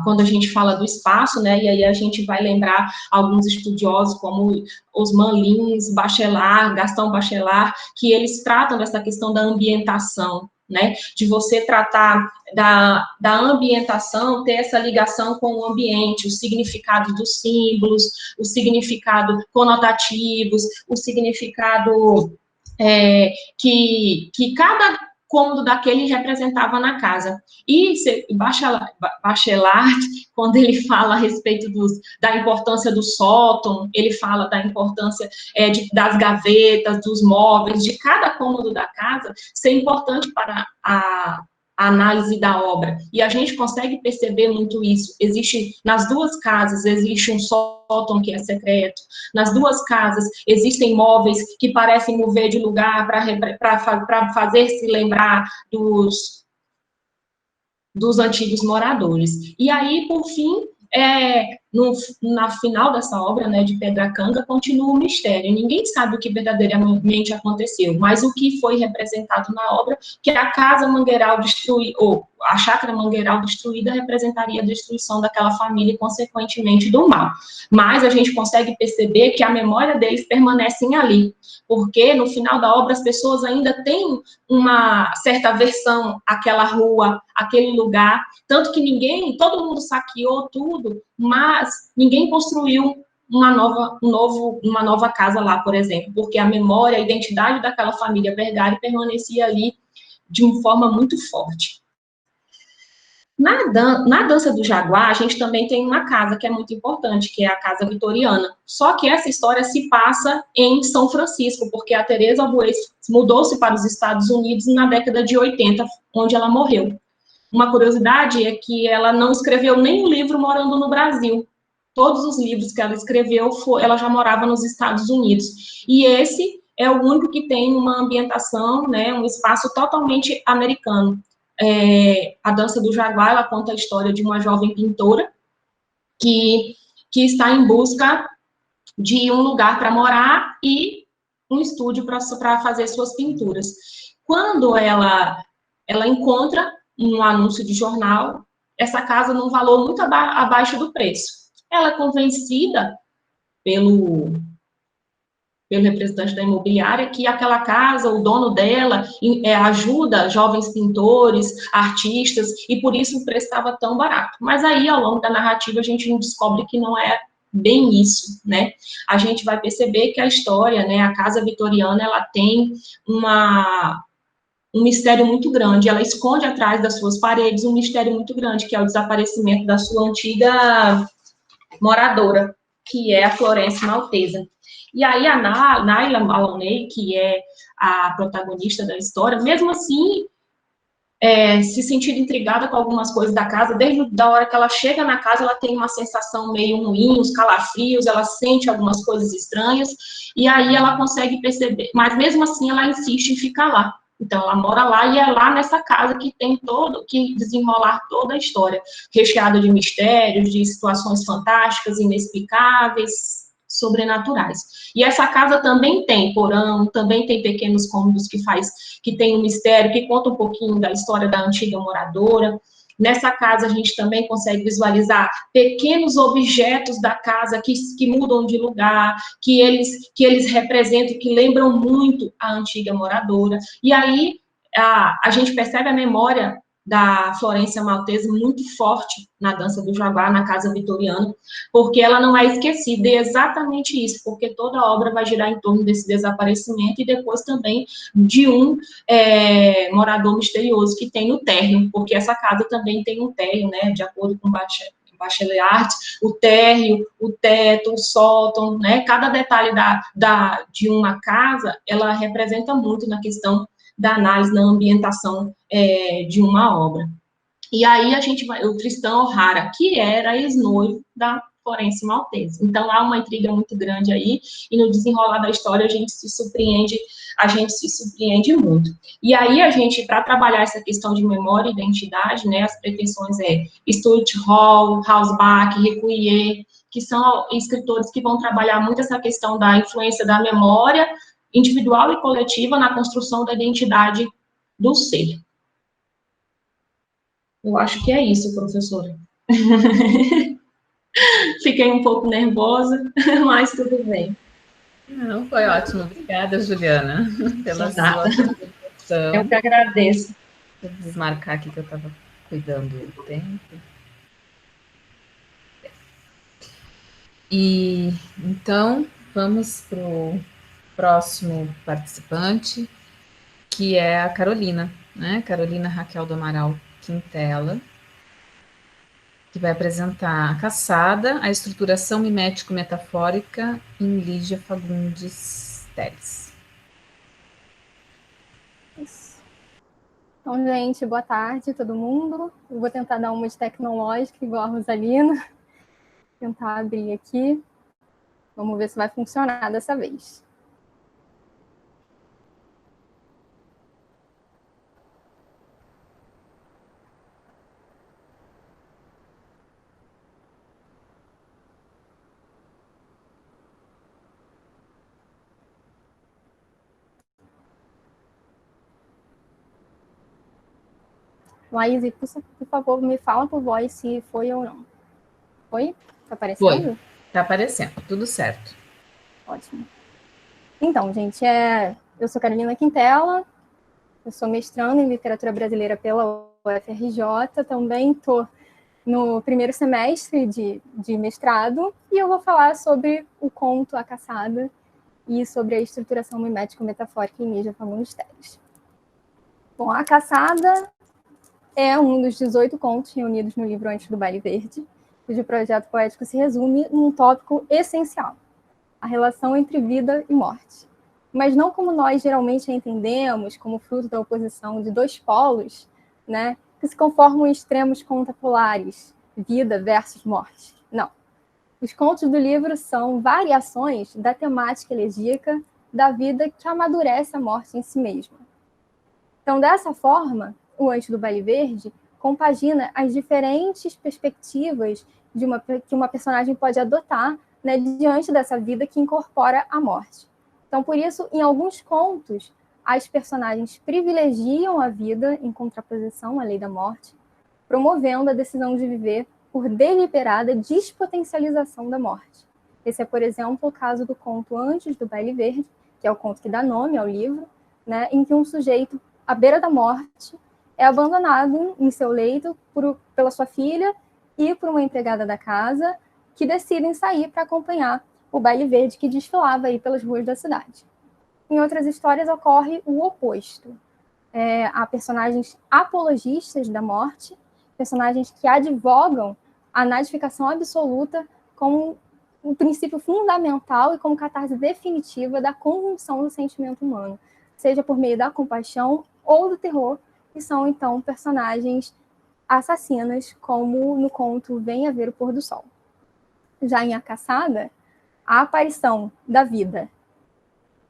quando a gente fala do espaço, né, e aí a gente vai lembrar alguns estudiosos como Osman Lins, Bachelard, Gaston Bachelard, que eles tratam dessa questão da ambientação, né, de você tratar da ambientação, ter essa ligação com o ambiente, o significado dos símbolos, o significado conotativos, o significado que cada cômodo daquele representava na casa. E Bachelard, quando ele fala a respeito da importância do sótão, ele fala da importância das gavetas, dos móveis, de cada cômodo da casa, ser importante para a análise da obra. E a gente consegue perceber muito isso. Nas duas casas, existe um sótão que é secreto. Nas duas casas, existem móveis que parecem mover de lugar para fazer se lembrar dos antigos moradores. E aí, por fim, na final dessa obra, né, de Pedra Canga, continua o mistério. Ninguém sabe o que verdadeiramente aconteceu, mas o que foi representado na obra, que a casa mangueiral destruída, ou a chácara mangueiral destruída, representaria a destruição daquela família e, consequentemente, do mal. Mas a gente consegue perceber que a memória deles permanecem ali, porque no final da obra as pessoas ainda têm uma certa aversão àquela rua, àquele lugar, tanto que todo mundo saqueou tudo, mas ninguém construiu uma nova casa lá, por exemplo, porque a memória, a identidade daquela família Vergari permanecia ali de uma forma muito forte. Na Dança do Jaguar, a gente também tem uma casa que é muito importante, que é a Casa Vitoriana. Só que essa história se passa em São Francisco, porque a Teresa Albuez mudou-se para os Estados Unidos na década de 80, onde ela morreu. Uma curiosidade é que ela não escreveu nenhum livro morando no Brasil. Todos os livros que ela escreveu, ela já morava nos Estados Unidos. E esse é o único que tem uma ambientação, né, um espaço totalmente americano. A Dança do Jaguar, ela conta a história de uma jovem pintora que está em busca de um lugar para morar e um estúdio para fazer suas pinturas. Quando ela encontra um anúncio de jornal, essa casa num valor muito abaixo do preço. Ela é convencida pelo representante da imobiliária, que aquela casa, o dono dela, ajuda jovens pintores, artistas, e por isso o preço estava tão barato. Mas aí, ao longo da narrativa, a gente descobre que não é bem isso, né? A gente vai perceber que a história, né, a Casa Vitoriana, ela tem um mistério muito grande, ela esconde atrás das suas paredes um mistério muito grande, que é o desaparecimento da sua antiga moradora, que é a Florência Maltesa. E aí a Naila Maloney, que é a protagonista da história, mesmo assim, se sentir intrigada com algumas coisas da casa, desde a hora que ela chega na casa, ela tem uma sensação meio ruim, uns calafrios, ela sente algumas coisas estranhas, e aí ela consegue perceber, mas mesmo assim ela insiste em ficar lá. Então ela mora lá e é lá nessa casa que que desenrolar toda a história, recheada de mistérios, de situações fantásticas, inexplicáveis, sobrenaturais. E essa casa também tem porão, também tem pequenos cômodos que tem um mistério, que conta um pouquinho da história da antiga moradora. Nessa casa a gente também consegue visualizar pequenos objetos da casa que mudam de lugar, que eles representam, que lembram muito a antiga moradora. E aí a gente percebe a memória da Florência Maltesa muito forte na dança do Jaguar, na casa vitoriana, porque ela não é esquecida, e é exatamente isso, porque toda a obra vai girar em torno desse desaparecimento e depois também de um morador misterioso que tem no térreo, porque essa casa também tem um térreo, né, de acordo com Bachelard, o térreo, o teto, o sótão, né, cada detalhe de uma casa, ela representa muito na questão da análise, na ambientação de uma obra. E aí a gente vai, o Tristan O'Hara, que era ex-noivo da Florência Maltesa. Então há uma intriga muito grande aí, e no desenrolar da história a gente se surpreende muito. E aí a gente, para trabalhar essa questão de memória e identidade, né, as pretensões Stuart Hall, Hausbach, Recuier, que são escritores que vão trabalhar muito essa questão da influência da memória individual e coletiva na construção da identidade do ser. Eu acho que é isso, professora. Fiquei um pouco nervosa, mas tudo bem. Não, foi ótimo. Obrigada, Juliana, pela sua apresentação. Eu que agradeço. Vou desmarcar aqui que eu estava cuidando do tempo. E então, vamos para o próximo participante, que é a Carolina, né? Carolina Raquel do Amaral Quintela, que vai apresentar a Caçada, a estruturação mimético-metafórica em Lígia Fagundes Teles. Então, gente, boa tarde, todo mundo. Eu vou tentar dar uma de tecnológica, igual a Rosalina. Tentar abrir aqui. Vamos ver se vai funcionar dessa vez. Laís, por favor, me fala por voz se foi ou não. Foi? Tá aparecendo? Foi. Tá aparecendo, tudo certo. Ótimo. Então, gente, eu sou Carolina Quintela, eu sou mestranda em Literatura Brasileira pela UFRJ, também estou no primeiro semestre de mestrado, e eu vou falar sobre o conto A Caçada e sobre a estruturação mimético-metafórica em Lígia Fagundes Teles. Bom, A Caçada é um dos 18 contos reunidos no livro Antes do Baile Verde, cujo projeto poético se resume num tópico essencial: a relação entre vida e morte. Mas não como nós geralmente a entendemos, como fruto da oposição de dois polos, né, que se conformam em extremos contrapolares, vida versus morte. Não. Os contos do livro são variações da temática elegíaca da vida que amadurece a morte em si mesma. Então, dessa forma, o Antes do Baile Verde compagina as diferentes perspectivas que uma personagem pode adotar, né, diante dessa vida que incorpora a morte. Então, por isso, em alguns contos, as personagens privilegiam a vida em contraposição à lei da morte, promovendo a decisão de viver por deliberada despotencialização da morte. Esse é, por exemplo, o caso do conto Antes do Baile Verde, que é o conto que dá nome ao livro, né, em que um sujeito à beira da morte é abandonado em seu leito pela sua filha e por uma empregada da casa, que decidem sair para acompanhar o baile verde que desfilava aí pelas ruas da cidade. Em outras histórias ocorre o oposto. Há personagens apologistas da morte, personagens que advogam a nadificação absoluta como um princípio fundamental e como catarse definitiva da conjunção do sentimento humano, seja por meio da compaixão ou do terror, que são, então, personagens assassinas, como no conto Venha Ver o Pôr do Sol. Já em A Caçada, a aparição da vida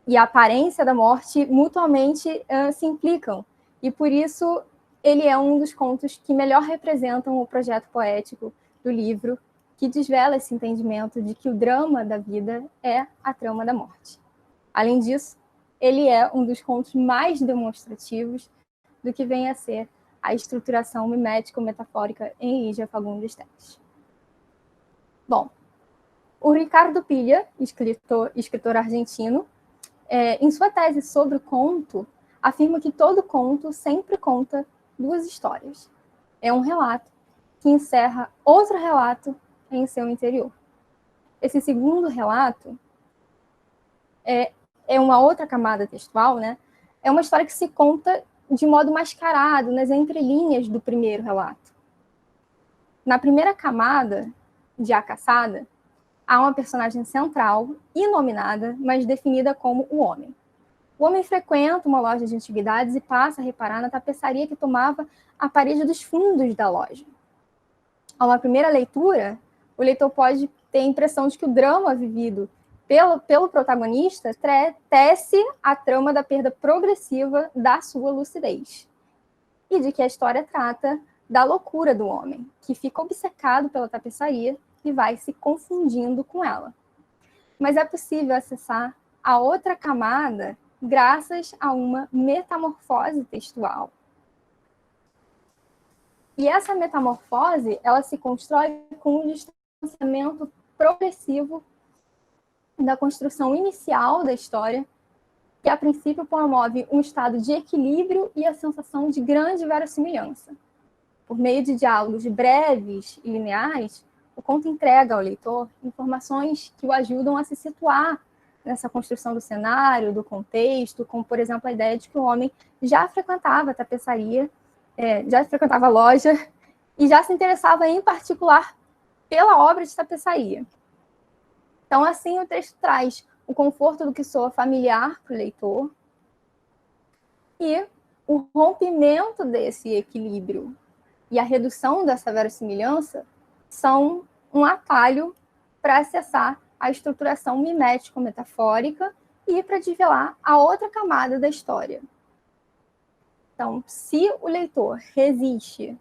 e a aparência da morte mutuamente se implicam, e por isso ele é um dos contos que melhor representam o projeto poético do livro, que desvela esse entendimento de que o drama da vida é a trama da morte. Além disso, ele é um dos contos mais demonstrativos do que vem a ser a estruturação mimético-metafórica em Lígia Fagundes Telles. Bom, o Ricardo Piglia, escritor argentino, em sua tese sobre o conto, afirma que todo conto sempre conta duas histórias. É um relato que encerra outro relato em seu interior. Esse segundo relato é uma outra camada textual, né? É uma história que se conta de modo mascarado, nas entrelinhas do primeiro relato. Na primeira camada de A Caçada, há uma personagem central, inominada, mas definida como o homem. O homem frequenta uma loja de antiguidades e passa a reparar na tapeçaria que tomava a parede dos fundos da loja. A uma primeira leitura, o leitor pode ter a impressão de que o drama vivido pelo protagonista tece a trama da perda progressiva da sua lucidez, e de que a história trata da loucura do homem, que fica obcecado pela tapeçaria e vai se confundindo com ela. Mas é possível acessar a outra camada graças a uma metamorfose textual. E essa metamorfose, ela se constrói com um distanciamento progressivo da construção inicial da história, que a princípio promove um estado de equilíbrio e a sensação de grande verossimilhança. Por meio de diálogos breves e lineares, o conto entrega ao leitor informações que o ajudam a se situar nessa construção do cenário, do contexto, como, por exemplo, a ideia de que o homem já frequentava a tapeçaria, já frequentava a loja e já se interessava, em particular, pela obra de tapeçaria. Então, assim, o texto traz o conforto do que soa familiar para o leitor e o rompimento desse equilíbrio e a redução dessa verossimilhança são um atalho para acessar a estruturação mimético-metafórica e para desvelar a outra camada da história. Então, se o leitor resiste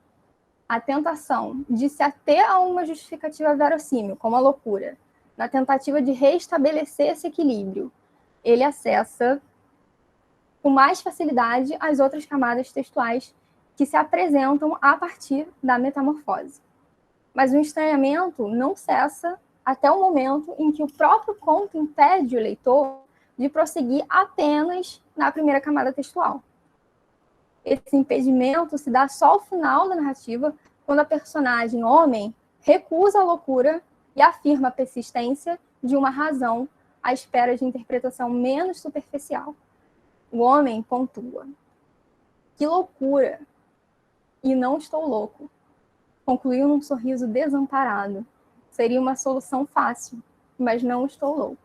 à tentação de se ater a uma justificativa verossímil, como a loucura, na tentativa de restabelecer esse equilíbrio, ele acessa com mais facilidade as outras camadas textuais que se apresentam a partir da metamorfose. Mas o estranhamento não cessa até o momento em que o próprio conto impede o leitor de prosseguir apenas na primeira camada textual. Esse impedimento se dá só ao final da narrativa, quando a personagem homem recusa a loucura e afirma a persistência de uma razão à espera de interpretação menos superficial. O homem pontua: "Que loucura! E não estou louco." Concluiu num sorriso desamparado. Seria uma solução fácil, mas não estou louco.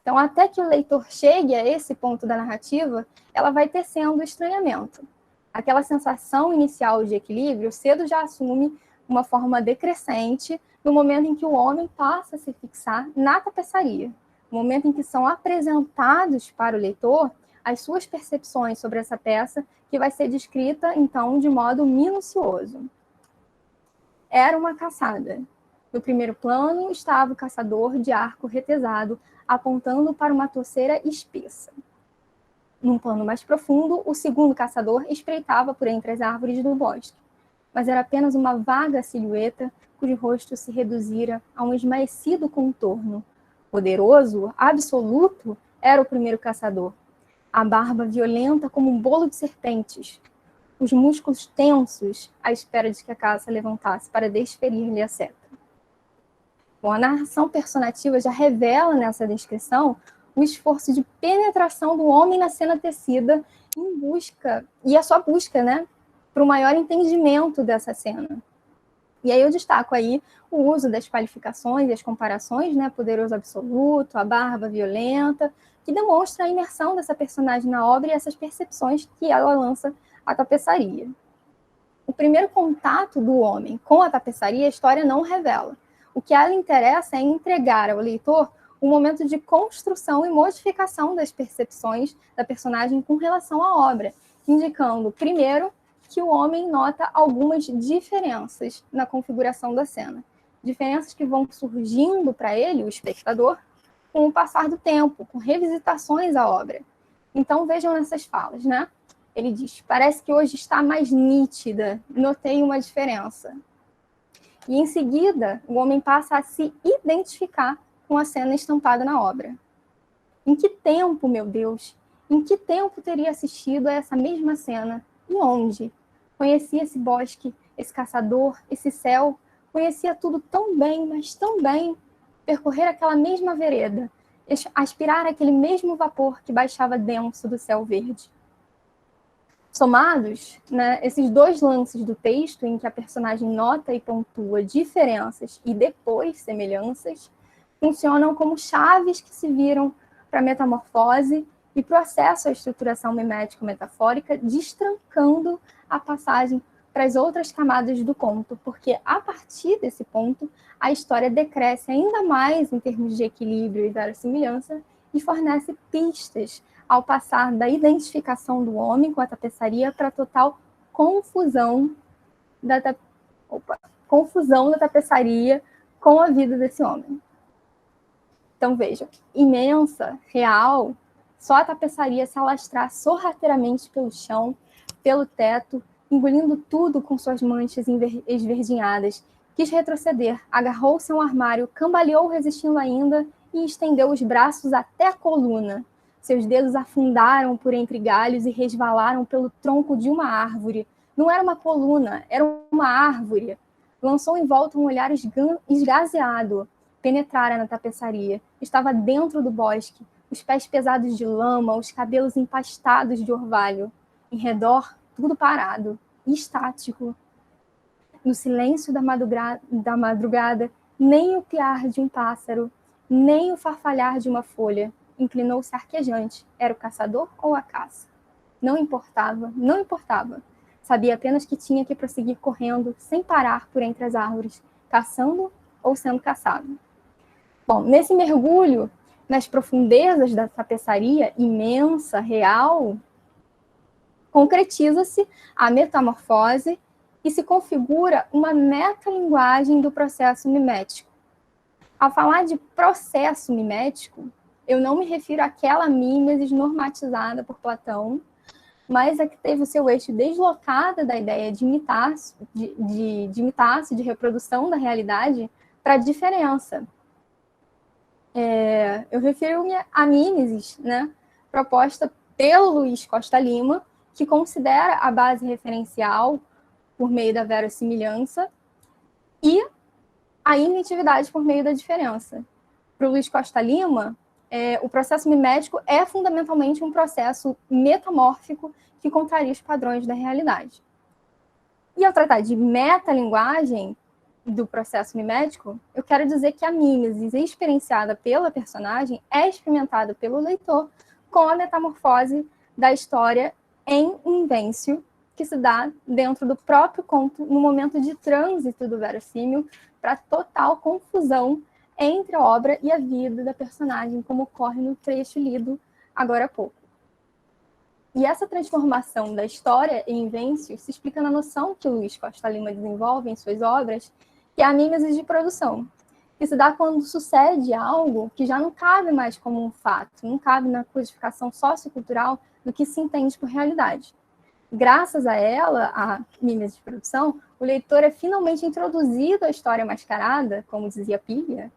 Então, até que o leitor chegue a esse ponto da narrativa, ela vai tecendo estranhamento. Aquela sensação inicial de equilíbrio cedo já assume uma forma decrescente no momento em que o homem passa a se fixar na tapeçaria, no momento em que são apresentados para o leitor as suas percepções sobre essa peça, que vai ser descrita, então, de modo minucioso. Era uma caçada. No primeiro plano estava o caçador de arco retesado, apontando para uma toceira espessa. Num plano mais profundo, o segundo caçador espreitava por entre as árvores do bosque, mas era apenas uma vaga silhueta cujo rosto se reduzira a um esmaecido contorno. Poderoso, absoluto, era o primeiro caçador. A barba violenta como um bolo de serpentes, os músculos tensos à espera de que a caça levantasse para desferir-lhe a seta. Bom, a narração personativa já revela nessa descrição o esforço de penetração do homem na cena tecida em busca, e a sua busca, né, para o maior entendimento dessa cena. E aí eu destaco aí o uso das qualificações e as comparações, né, poderoso absoluto, a barba violenta, que demonstra a imersão dessa personagem na obra e essas percepções que ela lança à tapeçaria. O primeiro contato do homem com a tapeçaria, a história não revela. O que ela interessa é entregar ao leitor um momento de construção e modificação das percepções da personagem com relação à obra, indicando, primeiro, que o homem nota algumas diferenças na configuração da cena. Diferenças que vão surgindo para ele, o espectador, com o passar do tempo, com revisitações à obra. Então, vejam essas falas, né? Ele diz, parece que hoje está mais nítida, notei uma diferença. E, em seguida, o homem passa a se identificar com a cena estampada na obra. Em que tempo, meu Deus, em que tempo teria assistido a essa mesma cena? E onde? Conhecia esse bosque, esse caçador, esse céu, conhecia tudo tão bem, mas tão bem. Percorrer aquela mesma vereda, aspirar aquele mesmo vapor que baixava denso do céu verde. Somados, né, esses dois lances do texto, em que a personagem nota e pontua diferenças e depois semelhanças, funcionam como chaves que se viram para a metamorfose e processo a estruturação mimético-metafórica, destrancando a passagem para as outras camadas do conto, porque a partir desse ponto, a história decresce ainda mais em termos de equilíbrio e verossimilhança e fornece pistas ao passar da identificação do homem com a tapeçaria para a total confusão da tapeçaria com a vida desse homem. Então, vejam, imensa, real, só a tapeçaria se alastrar sorrateiramente pelo chão, pelo teto, engolindo tudo com suas manchas esverdinhadas, quis retroceder, agarrou-se a um armário, cambaleou resistindo ainda e estendeu os braços até a coluna. Seus dedos afundaram por entre galhos e resvalaram pelo tronco de uma árvore. Não era uma coluna, era uma árvore. Lançou em volta um olhar esgazeado. Penetrara na tapeçaria. Estava dentro do bosque, os pés pesados de lama, os cabelos empastados de orvalho. Em redor, tudo parado, estático. No silêncio da madrugada, nem o piar de um pássaro, nem o farfalhar de uma folha. Inclinou-se arquejante. Era o caçador ou a caça? Não importava, não importava. Sabia apenas que tinha que prosseguir correndo, sem parar por entre as árvores, caçando ou sendo caçado. Bom, nesse mergulho, nas profundezas da tapeçaria, imensa, real, concretiza-se a metamorfose e se configura uma metalinguagem do processo mimético. Ao falar de processo mimético, eu não me refiro àquela mimesis normatizada por Platão, mas a que teve o seu eixo deslocada da ideia de imitar-se, de reprodução da realidade, para a diferença. Eu refiro-me à mimesis, né, proposta pelo Luiz Costa Lima, que considera a base referencial por meio da verossimilhança e a inventividade por meio da diferença. Para o Luiz Costa Lima, o processo mimético é fundamentalmente um processo metamórfico que contraria os padrões da realidade. E ao tratar de metalinguagem do processo mimético, eu quero dizer que a mimesis experienciada pela personagem é experimentada pelo leitor com a metamorfose da história em invêncio, que se dá dentro do próprio conto, no momento de trânsito do verossímil, para total confusão entre a obra e a vida da personagem, como ocorre no trecho lido agora há pouco. E essa transformação da história em invêncio se explica na noção que o Luiz Costa Lima desenvolve em suas obras, que é a mimesis de produção, que se dá quando sucede algo que já não cabe mais como um fato, não cabe na codificação sociocultural do que se entende por realidade. Graças a ela, a mimesis de produção, o leitor é finalmente introduzido à história mascarada, como dizia Pilha,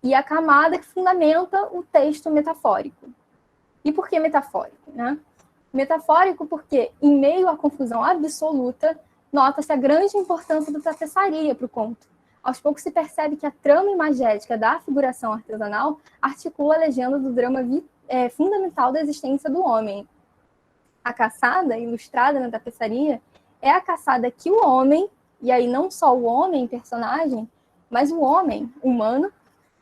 e a camada que fundamenta o texto metafórico. E por que metafórico, né? Metafórico porque, em meio à confusão absoluta, nota-se a grande importância da tapeçaria para o conto. Aos poucos se percebe que a trama imagética da figuração artesanal articula a legenda do drama fundamental da existência do homem. A caçada, ilustrada na tapeçaria, é a caçada que o homem E aí não só o homem, personagem, mas o homem, humano,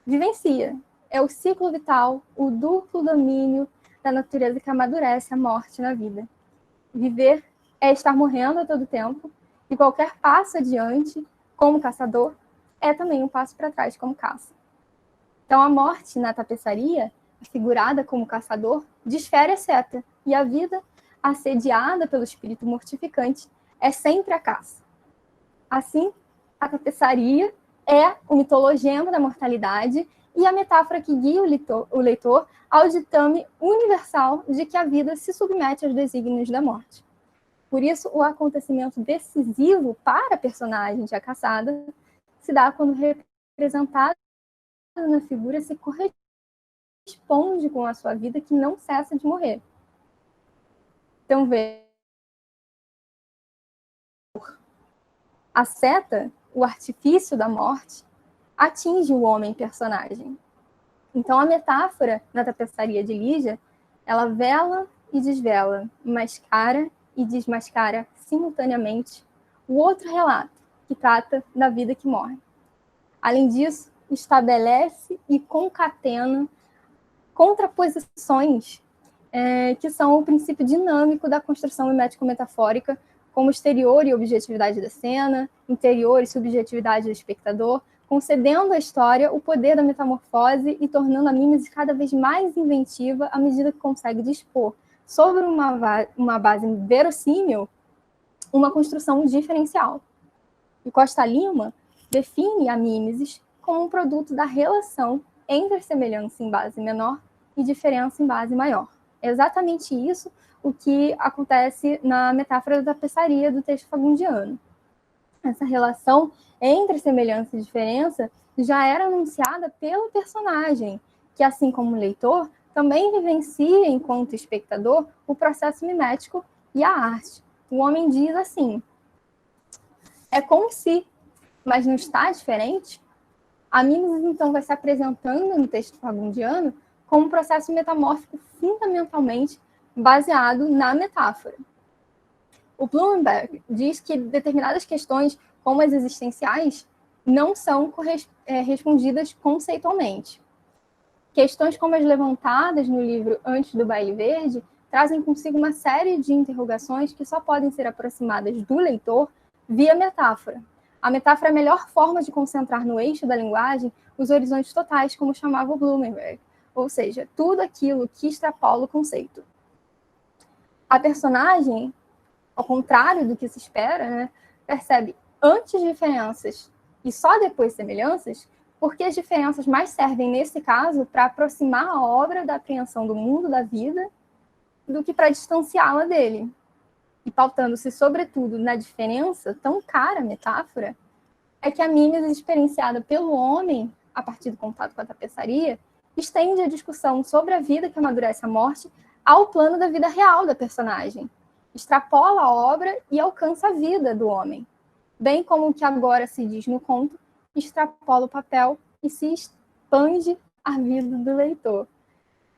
vivencia. É o ciclo vital, o duplo domínio da natureza que amadurece a morte na vida. Viver é estar morrendo a todo tempo, e qualquer passo adiante, como caçador, é também um passo para trás como caça. Então a morte na tapeçaria, figurada como caçador, desfere a seta, e a vida, assediada pelo espírito mortificante, é sempre a caça. Assim, a tapeçaria é o mitologema da mortalidade e a metáfora que guia o leitor ao ditame universal de que a vida se submete aos desígnios da morte. Por isso, o acontecimento decisivo para a personagem já caçada se dá quando representada na figura se corresponde com a sua vida que não cessa de morrer. Então, veja, a seta, o artifício da morte, atinge o homem personagem. Então, a metáfora na tapeçaria de Lígia, ela vela e desvela, mascara e desmascara simultaneamente o outro relato, que trata da vida que morre. Além disso, estabelece e concatena contraposições que são o princípio dinâmico da construção mimético-metafórica, como exterior e objetividade da cena, interior e subjetividade do espectador, concedendo à história o poder da metamorfose e tornando a mímese cada vez mais inventiva à medida que consegue dispor, sobre uma base verossímil, uma construção diferencial. E Costa Lima define a mimesis como um produto da relação entre semelhança em base menor e diferença em base maior. É exatamente isso o que acontece na metáfora da tapeçaria do texto fagundiano. Essa relação entre semelhança e diferença já era anunciada pelo personagem, que, assim como o leitor, também vivencia, enquanto espectador, o processo mimético e a arte. O homem diz assim: é como se, mas não está diferente? A mimesis, então, vai se apresentando no texto fagundiano como um processo metamórfico fundamentalmente baseado na metáfora. O Blumenberg diz que determinadas questões, como as existenciais, não são respondidas conceitualmente. Questões como as levantadas no livro Antes do Baile Verde trazem consigo uma série de interrogações que só podem ser aproximadas do leitor via metáfora. A metáfora é a melhor forma de concentrar no eixo da linguagem os horizontes totais, como chamava o Blumenberg, ou seja, tudo aquilo que extrapola o conceito. A personagem, ao contrário do que se espera, percebe antes diferenças e só depois semelhanças, porque as diferenças mais servem, nesse caso, para aproximar a obra da apreensão do mundo da vida do que para distanciá-la dele. E pautando-se, sobretudo, na diferença, tão cara a metáfora, é que a mimesis experienciada pelo homem, a partir do contato com a tapeçaria, estende a discussão sobre a vida que amadurece a morte ao plano da vida real da personagem. Extrapola a obra e alcança a vida do homem. Bem como o que agora se diz no conto, extrapola o papel e se expande a vida do leitor.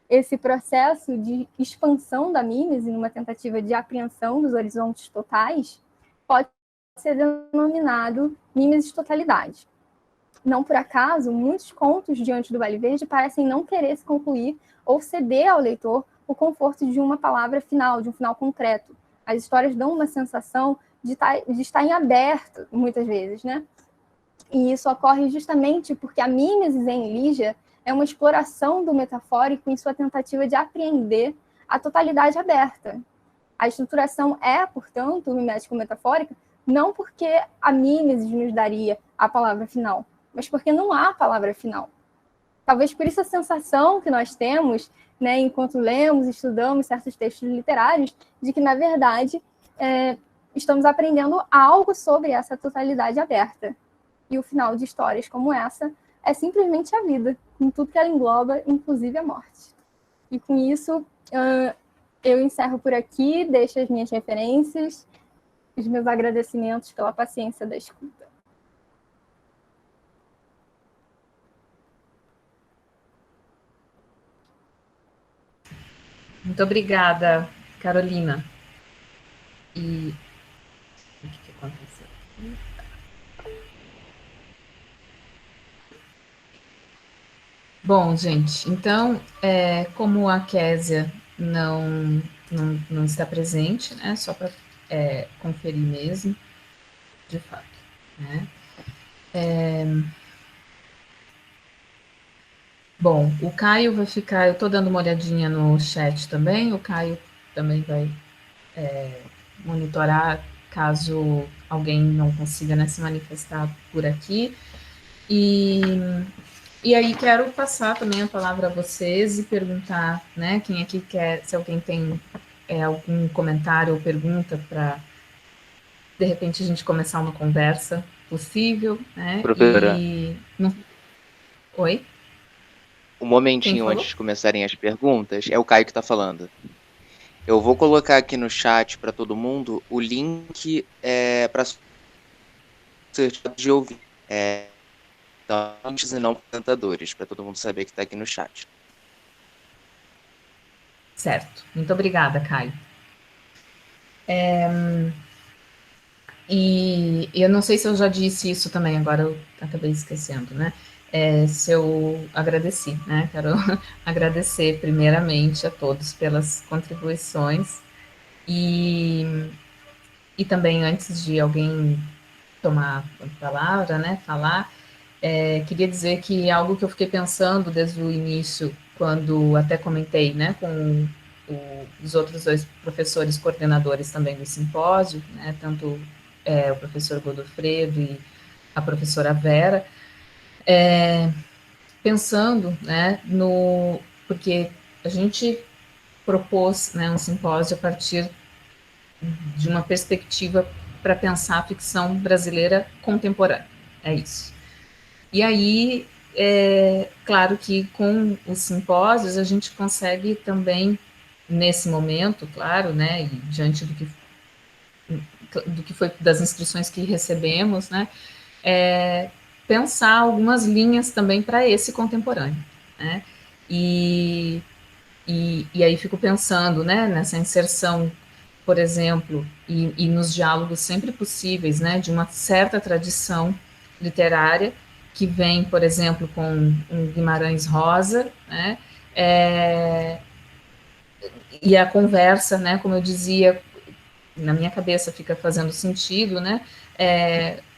Esse processo de expansão da mímese, numa tentativa de apreensão dos horizontes totais, pode ser denominado mímesis totalidade. Não por acaso, muitos contos diante do Baile Verde parecem não querer se concluir ou ceder ao leitor o conforto de uma palavra final, de um final concreto. As histórias dão uma sensação de estar em aberto, muitas vezes, E isso ocorre justamente porque a mímesis em Lígia é uma exploração do metafórico em sua tentativa de apreender a totalidade aberta. A estruturação é, portanto, mimético-metafórica, não porque a mímesis nos daria a palavra final, mas porque não há palavra final. Talvez por isso a sensação que nós temos, enquanto lemos e estudamos certos textos literários, de que, na verdade, estamos aprendendo algo sobre essa totalidade aberta. E o final de histórias como essa é simplesmente a vida, com tudo que ela engloba, inclusive a morte. E com isso, eu encerro por aqui, deixo as minhas referências, os meus agradecimentos pela paciência da escuta. Muito obrigada, Carolina. E o que aconteceu? Bom, gente, então, como a Késia não está presente, né, só para conferir mesmo, de fato, né? Bom, o Caio vai ficar, eu estou dando uma olhadinha no chat também, o Caio também vai monitorar caso alguém não consiga, né, se manifestar por aqui. E aí quero passar também a palavra a vocês e perguntar, né, quem aqui quer, se alguém tem algum comentário ou pergunta para, de repente, a gente começar uma conversa possível, né? Professora, Oi? um Quem momentinho falou? antes de começarem as perguntas, é o Caio que está falando. Eu vou colocar aqui no chat para todo mundo o link para certificado de ouvir. Antes e não apresentadores, para todo mundo saber que está aqui no chat. Certo. Muito obrigada, Caio. E eu não sei se eu já disse isso também, agora eu acabei esquecendo, né? Se eu agradeci, né? Quero agradecer primeiramente a todos pelas contribuições e também antes de alguém tomar a palavra, né, falar, queria dizer que algo que eu fiquei pensando desde o início, quando até comentei, né, com os outros dois professores coordenadores também do simpósio, né, tanto o professor Godofredo e a professora Vera, pensando, né, porque a gente propôs, né, um simpósio a partir de uma perspectiva para pensar a ficção brasileira contemporânea, é isso. E aí, claro que com os simpósios a gente consegue também, nesse momento, claro, né, e diante do que foi das inscrições que recebemos, né, pensar algumas linhas também para esse contemporâneo, né, e aí fico pensando, né, nessa inserção, por exemplo, e nos diálogos sempre possíveis, né, de uma certa tradição literária que vem, por exemplo, com um Guimarães Rosa, né, e a conversa, né, como eu dizia, na minha cabeça fica fazendo sentido, né,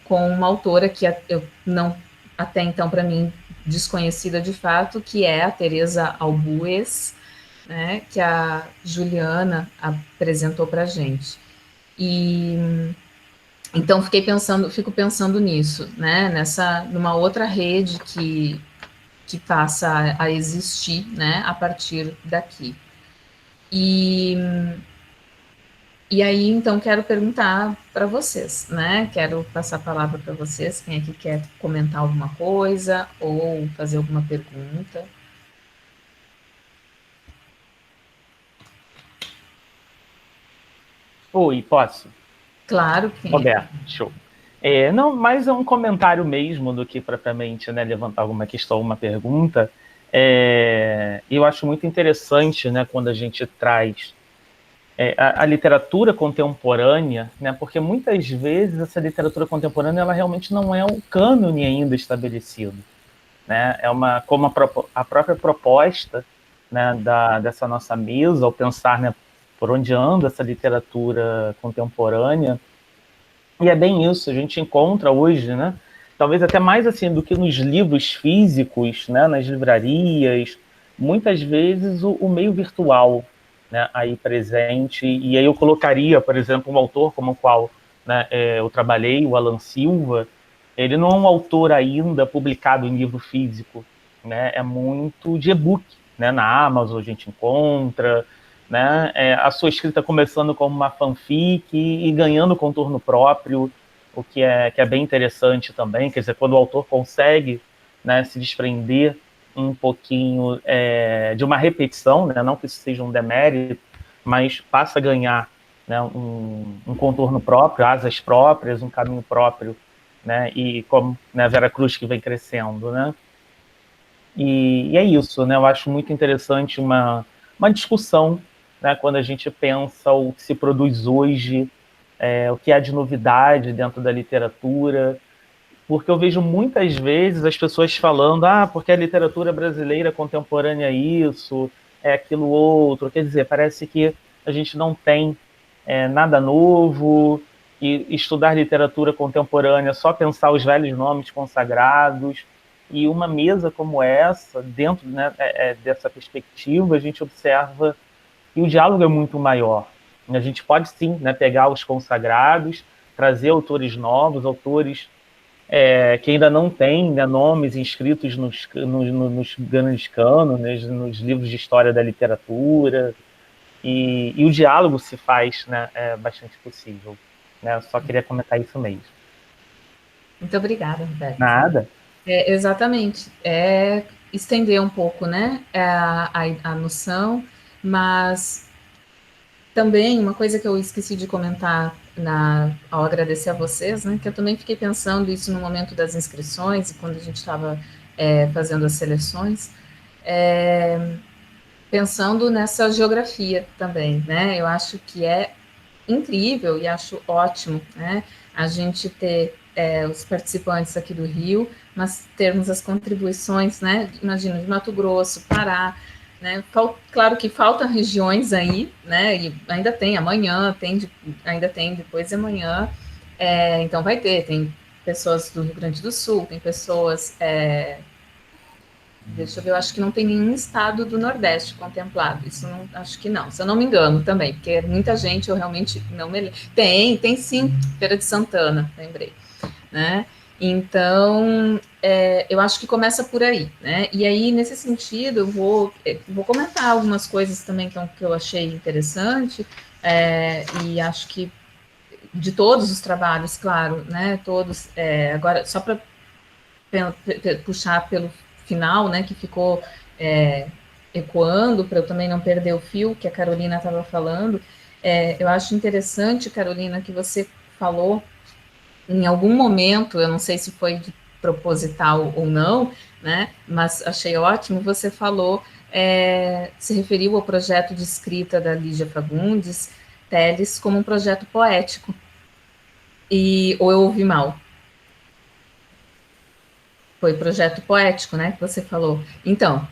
com uma autora que eu não, até então, para mim, desconhecida de fato, que é a Teresa Albues, né, que a Juliana apresentou para a gente. E então fico pensando nisso, né, numa outra rede que passa a existir, né, a partir daqui. E aí, então, quero perguntar para vocês, né? Quero passar a palavra para vocês, quem aqui quer comentar alguma coisa ou fazer alguma pergunta. Oi, posso? Claro, Roberto, show. Não, mais é um comentário mesmo do que propriamente, né, levantar alguma questão, uma pergunta. Eu acho muito interessante, né, quando a gente traz a literatura contemporânea, né, porque muitas vezes essa literatura contemporânea ela realmente não é um cânone ainda estabelecido, né? Como a própria proposta, né, dessa nossa mesa, ao pensar, né, por onde anda essa literatura contemporânea. E é bem isso, a gente encontra hoje, né, talvez até mais assim do que nos livros físicos, né, nas livrarias, muitas vezes o meio virtual, né, aí presente. E aí eu colocaria, por exemplo, um autor como o qual, né, eu trabalhei, o Alan Silva. Ele não é um autor ainda publicado em livro físico, né, é muito de e-book, né, na Amazon a gente encontra, né, a sua escrita começando como uma fanfic e ganhando contorno próprio, o que é bem interessante também, quer dizer, quando o autor consegue, né, se desprender um pouquinho de uma repetição, né, não que isso seja um demérito, mas passa a ganhar, né, um contorno próprio, asas próprias, um caminho próprio, né, e como, né, Vera Cruz que vem crescendo, né. E é isso, né, eu acho muito interessante uma discussão, né, quando a gente pensa o que se produz hoje, o que há de novidade dentro da literatura, porque eu vejo muitas vezes as pessoas falando, porque a literatura brasileira contemporânea é isso, é aquilo outro. Quer dizer, parece que a gente não tem nada novo, e estudar literatura contemporânea, só pensar os velhos nomes consagrados. E uma mesa como essa, dentro, né, dessa perspectiva, a gente observa que o diálogo é muito maior. A gente pode, sim, né, pegar os consagrados, trazer autores novos, autores que ainda não têm, né, nomes inscritos nos grandes cânones, nos livros de história da literatura, e o diálogo se faz, né, bastante possível. Né? Eu só queria comentar isso mesmo. Muito obrigada, Roberto. Nada. Exatamente. Estender um pouco, né, a noção, mas também uma coisa que eu esqueci de comentar ao agradecer a vocês, né, que eu também fiquei pensando isso no momento das inscrições e quando a gente estava fazendo as seleções, pensando nessa geografia também, né, eu acho que é incrível e acho ótimo, né, a gente ter os participantes aqui do Rio, mas termos as contribuições, né, imagina, de Mato Grosso, Pará, né, claro que faltam regiões aí, né, e ainda tem amanhã, ainda tem depois de amanhã, então tem pessoas do Rio Grande do Sul, tem pessoas, deixa eu ver, eu acho que não tem nenhum estado do Nordeste contemplado, isso não, acho que não, se eu não me engano também, porque muita gente eu realmente não me lembro, tem sim, Feira de Santana, lembrei, né, então, eu acho que começa por aí, né, e aí, nesse sentido, eu vou comentar algumas coisas também que eu achei interessante, e acho que de todos os trabalhos, claro, né, todos, agora, só para puxar pelo final, né, que ficou ecoando, para eu também não perder o fio que a Carolina estava falando, eu acho interessante, Carolina, que você falou em algum momento, eu não sei se foi de proposital ou não, né, mas achei ótimo, você falou, se referiu ao projeto de escrita da Lígia Fagundes Telles como um projeto poético, ou eu ouvi mal? Foi projeto poético, né, que você falou. Então,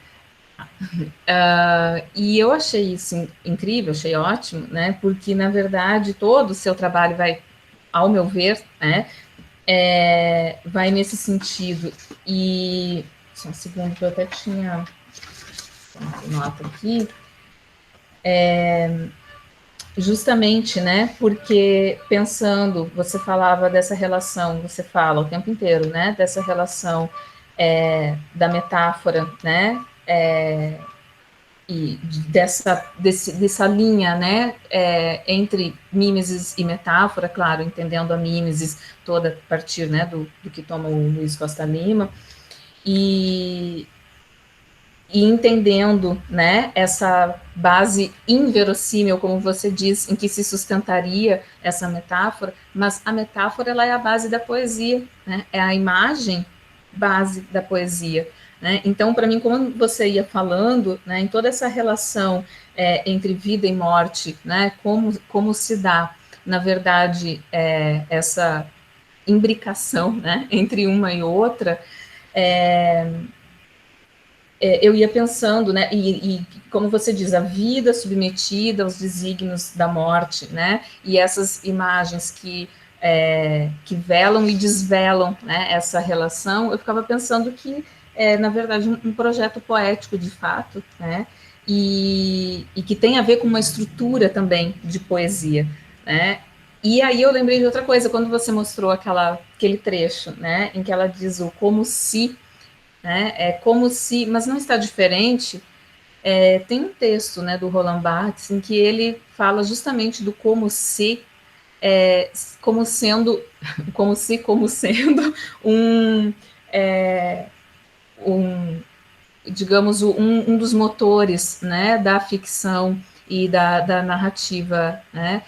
e eu achei isso incrível, achei ótimo, né, porque, na verdade, todo o seu trabalho vai, ao meu ver, né, vai nesse sentido, e, só um segundo, que eu até tinha nota aqui, justamente, né, porque pensando, você falava dessa relação, você fala o tempo inteiro, né, dessa relação da metáfora, né, e dessa linha, né, entre mimesis e metáfora, claro, entendendo a mimesis toda a partir, né, do que toma o Luiz Costa Lima, e entendendo, né, essa base inverossímil, como você diz, em que se sustentaria essa metáfora, mas a metáfora, ela é a base da poesia, né, é a imagem base da poesia, né, então, para mim, como você ia falando, né, em toda essa relação entre vida e morte, né, como se dá, na verdade, essa imbricação, né, entre uma e outra, eu ia pensando, né, e como você diz, a vida submetida aos desígnios da morte, né, e essas imagens que velam e desvelam, né, essa relação, eu ficava pensando que na verdade, um projeto poético, de fato, né, e que tem a ver com uma estrutura também de poesia, né, e aí eu lembrei de outra coisa, quando você mostrou aquele trecho, né, em que ela diz o como se, né, como se, mas não está diferente, tem um texto, né, do Roland Barthes, em que ele fala justamente do como se, como sendo digamos, um dos motores, né, da ficção e da narrativa, né,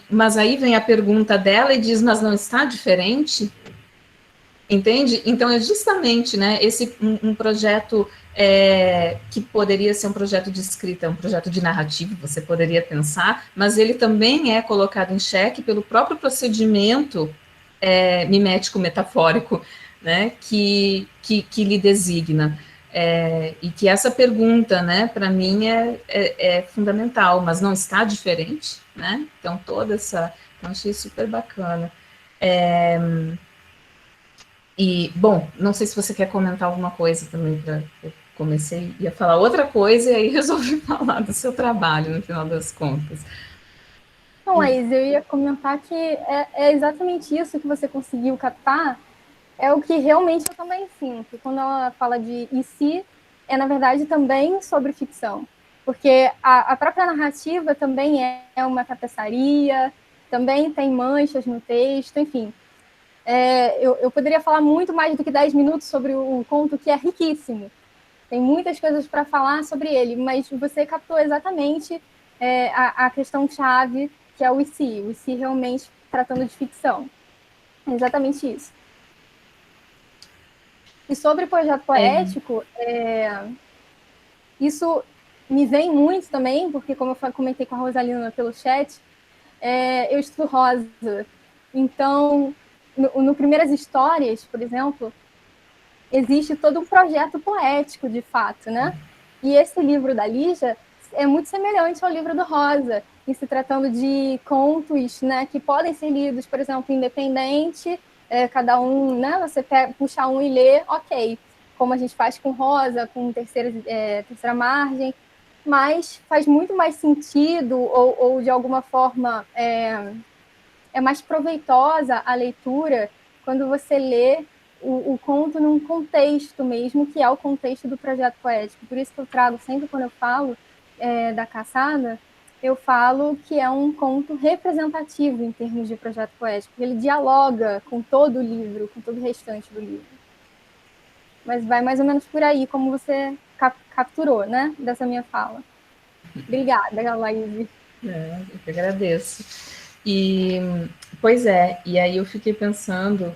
mas aí vem a pergunta dela e diz, mas não está diferente? Entende? Então, é justamente, né, um projeto que poderia ser um projeto de escrita, um projeto de narrativa, você poderia pensar, mas ele também é colocado em xeque pelo próprio procedimento mimético, metafórico, né, que lhe designa. E que essa pergunta, né, para mim é fundamental, mas não está diferente, né? Então, eu achei super bacana. E, bom, não sei se você quer comentar alguma coisa também, eu comecei, ia falar outra coisa e aí resolvi falar do seu trabalho, no final das contas. Não, Laís, eu ia comentar que é exatamente isso que você conseguiu captar, é o que realmente eu também sinto. Quando ela fala de e se, é na verdade também sobre ficção. Porque a própria narrativa também é uma tapeçaria, também tem manchas no texto, enfim. Eu poderia falar muito mais do que 10 minutos sobre o conto, que é riquíssimo. Tem muitas coisas para falar sobre ele, mas você captou exatamente a questão-chave, que é o e se realmente tratando de ficção. É exatamente isso. E sobre o projeto poético, isso me vem muito também, porque como eu comentei com a Rosalina pelo chat, eu estudo Rosa. Então, no Primeiras Histórias, por exemplo, existe todo um projeto poético, de fato, né? E esse livro da Lígia é muito semelhante ao livro do Rosa, em se tratando de contos, né, que podem ser lidos, por exemplo, independente, cada um, né, você puxa um e lê, ok, como a gente faz com Rosa, com terceira margem, mas faz muito mais sentido, ou de alguma forma é mais proveitosa a leitura quando você lê o conto num contexto mesmo, que é o contexto do projeto poético. Por isso que eu trago sempre, quando eu falo da Caçada, eu falo que é um conto representativo em termos de projeto poético, porque ele dialoga com todo o livro, com todo o restante do livro. Mas vai mais ou menos por aí, como você capturou, né, dessa minha fala. Obrigada, Laís. Eu que agradeço. Pois e aí eu fiquei pensando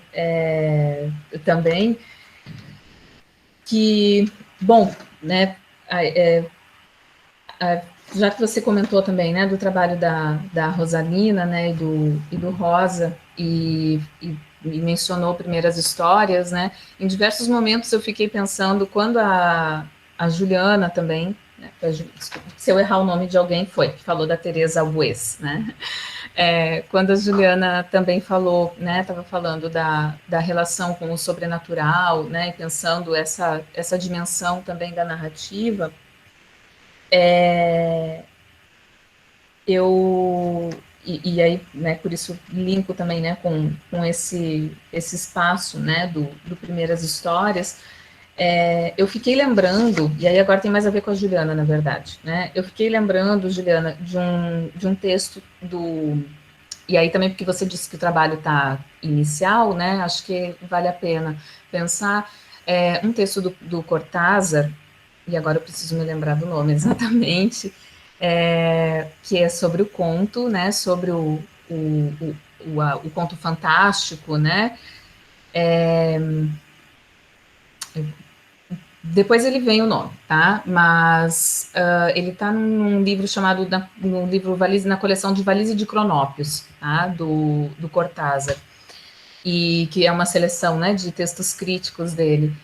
também que, bom, né, já que você comentou também, né, do trabalho da Rosalina, né, e do Rosa, e mencionou Primeiras Histórias, né, em diversos momentos eu fiquei pensando, quando a Juliana também, né, se eu errar o nome de alguém, que falou da Teresa Albuez, né, quando a Juliana também falou, né, estava falando da relação com o sobrenatural, né, pensando essa dimensão também da narrativa, e aí, né, por isso linko também, né, com esse espaço, né, do Primeiras Histórias, eu fiquei lembrando, e aí agora tem mais a ver com a Juliana, na verdade, né, eu fiquei lembrando, Juliana, de um texto e aí também porque você disse que o trabalho está inicial, né, acho que vale a pena pensar, um texto do Cortázar, e agora eu preciso me lembrar do nome exatamente, que é sobre o conto, né, sobre o conto fantástico, né, depois ele vem o nome, tá, mas ele está num livro chamado, no livro Valise, na coleção de Valise de Cronópios, tá, do Cortázar, e que é uma seleção, né, de textos críticos dele,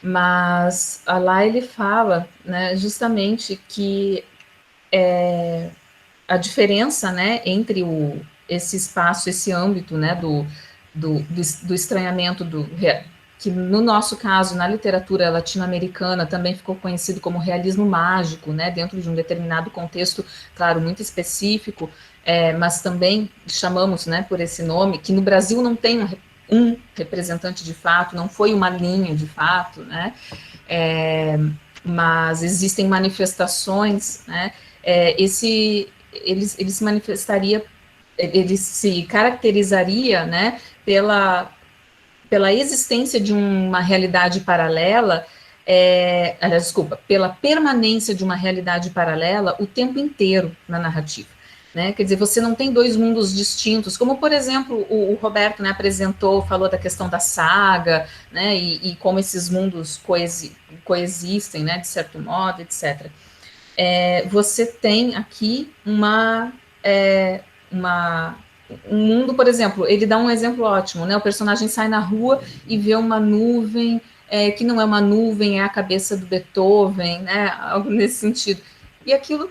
mas lá ele fala, né, justamente que a diferença, né, entre esse espaço, esse âmbito, né, do estranhamento, que no nosso caso, na literatura latino-americana, também ficou conhecido como realismo mágico, né, dentro de um determinado contexto, claro, muito específico, mas também chamamos, né, por esse nome, que no Brasil não tem um representante de fato, não foi uma linha de fato, né, mas existem manifestações, né, ele se manifestaria, ele se caracterizaria, né, pela existência de uma realidade paralela, pela permanência de uma realidade paralela o tempo inteiro na narrativa. Né? Quer dizer, você não tem dois mundos distintos, como, por exemplo, o Roberto, né, apresentou, falou da questão da saga, né, e como esses mundos coexistem, né, de certo modo, etc. Você tem aqui um mundo, por exemplo, ele dá um exemplo ótimo, né? O personagem sai na rua e vê uma nuvem, que não é uma nuvem, é a cabeça do Beethoven, né? Algo nesse sentido. E aquilo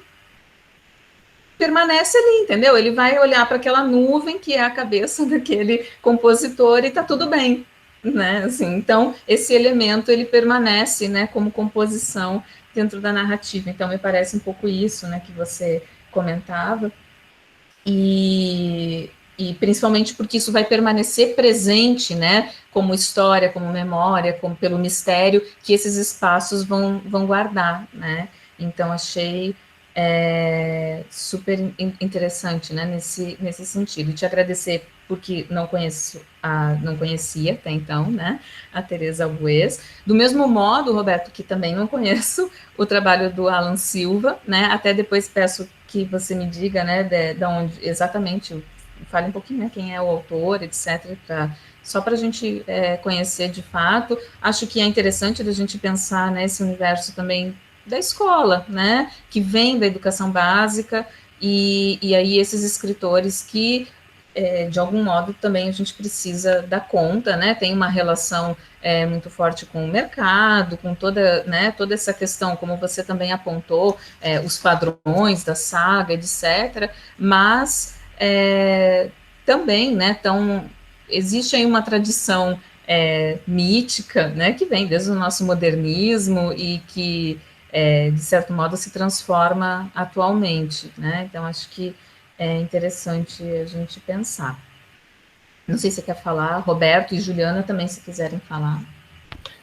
permanece ali, entendeu? Ele vai olhar para aquela nuvem que é a cabeça daquele compositor e tá tudo bem, né? Assim, então, esse elemento, ele permanece, né, como composição dentro da narrativa. Então, me parece um pouco isso, né, que você comentava. E principalmente porque isso vai permanecer presente, né, como história, como memória, como pelo mistério que esses espaços vão guardar, né. Então, achei super interessante, né, nesse sentido. E te agradecer porque não conhecia até então, né, a Teresa Albuez. Do mesmo modo, Roberto, que também não conheço o trabalho do Alan Silva, né, até depois peço que você me diga, né, de onde exatamente, fale um pouquinho, né, quem é o autor, etc., só para a gente conhecer de fato. Acho que é interessante a gente pensar nesse universo também da escola, né, que vem da educação básica, e aí esses escritores que, de algum modo, também a gente precisa dar conta, né, tem uma relação muito forte com o mercado, com toda, né, toda essa questão, como você também apontou, os padrões da saga, etc., mas também, né, existe aí uma tradição mítica, né, que vem desde o nosso modernismo e que de certo modo, se transforma atualmente, né? Então, acho que é interessante a gente pensar. Não sei se você quer falar, Roberto e Juliana também, se quiserem falar.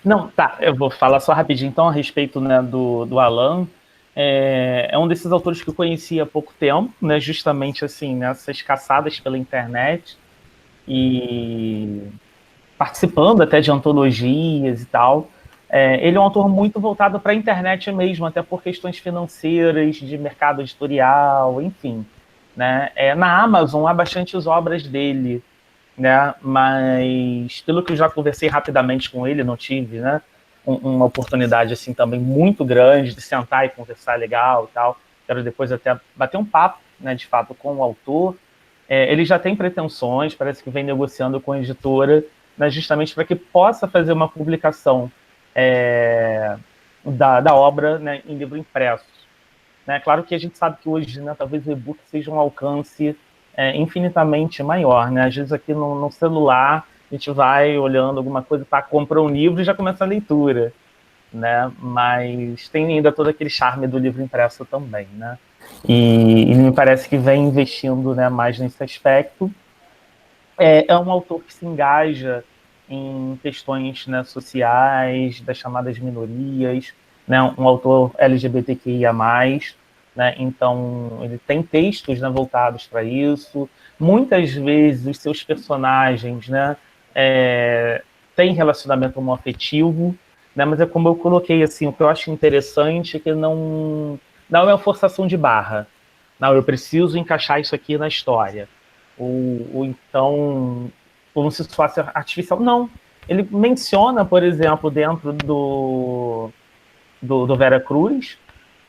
Não, tá, eu vou falar só rapidinho, então, a respeito, né, do Alan. É um desses autores que eu conheci há pouco tempo, né, justamente, assim, nessas caçadas pela internet, e participando até de antologias e tal. Ele é um autor muito voltado para a internet mesmo, até por questões financeiras, de mercado editorial, enfim. Né? Na Amazon há bastantes obras dele, né? Mas pelo que eu já conversei rapidamente com ele, não tive, né, uma oportunidade assim também muito grande de sentar e conversar legal e tal. Quero depois até bater um papo, né, de fato, com o autor. Ele já tem pretensões, parece que vem negociando com a editora, né, justamente para que possa fazer uma publicação da obra, né, em livro impresso. Né? Claro que a gente sabe que hoje, né, talvez o e-book seja um alcance infinitamente maior. Né? Às vezes aqui no celular a gente vai olhando alguma coisa, compra um livro e já começa a leitura. Né? Mas tem ainda todo aquele charme do livro impresso também. Né? E me parece que vem investindo, né, mais nesse aspecto. É um autor que se engaja em questões, né, sociais, das chamadas minorias, né, um autor LGBTQIA+, né, então ele tem textos, né, voltados para isso. Muitas vezes os seus personagens, né, têm relacionamento homoafetivo, né, mas é como eu coloquei, assim, o que eu acho interessante é que não é uma forçação de barra. Não, eu preciso encaixar isso aqui na história. Ou então, como se isso fosse artificial. Não. Ele menciona, por exemplo, dentro do Vera Cruz,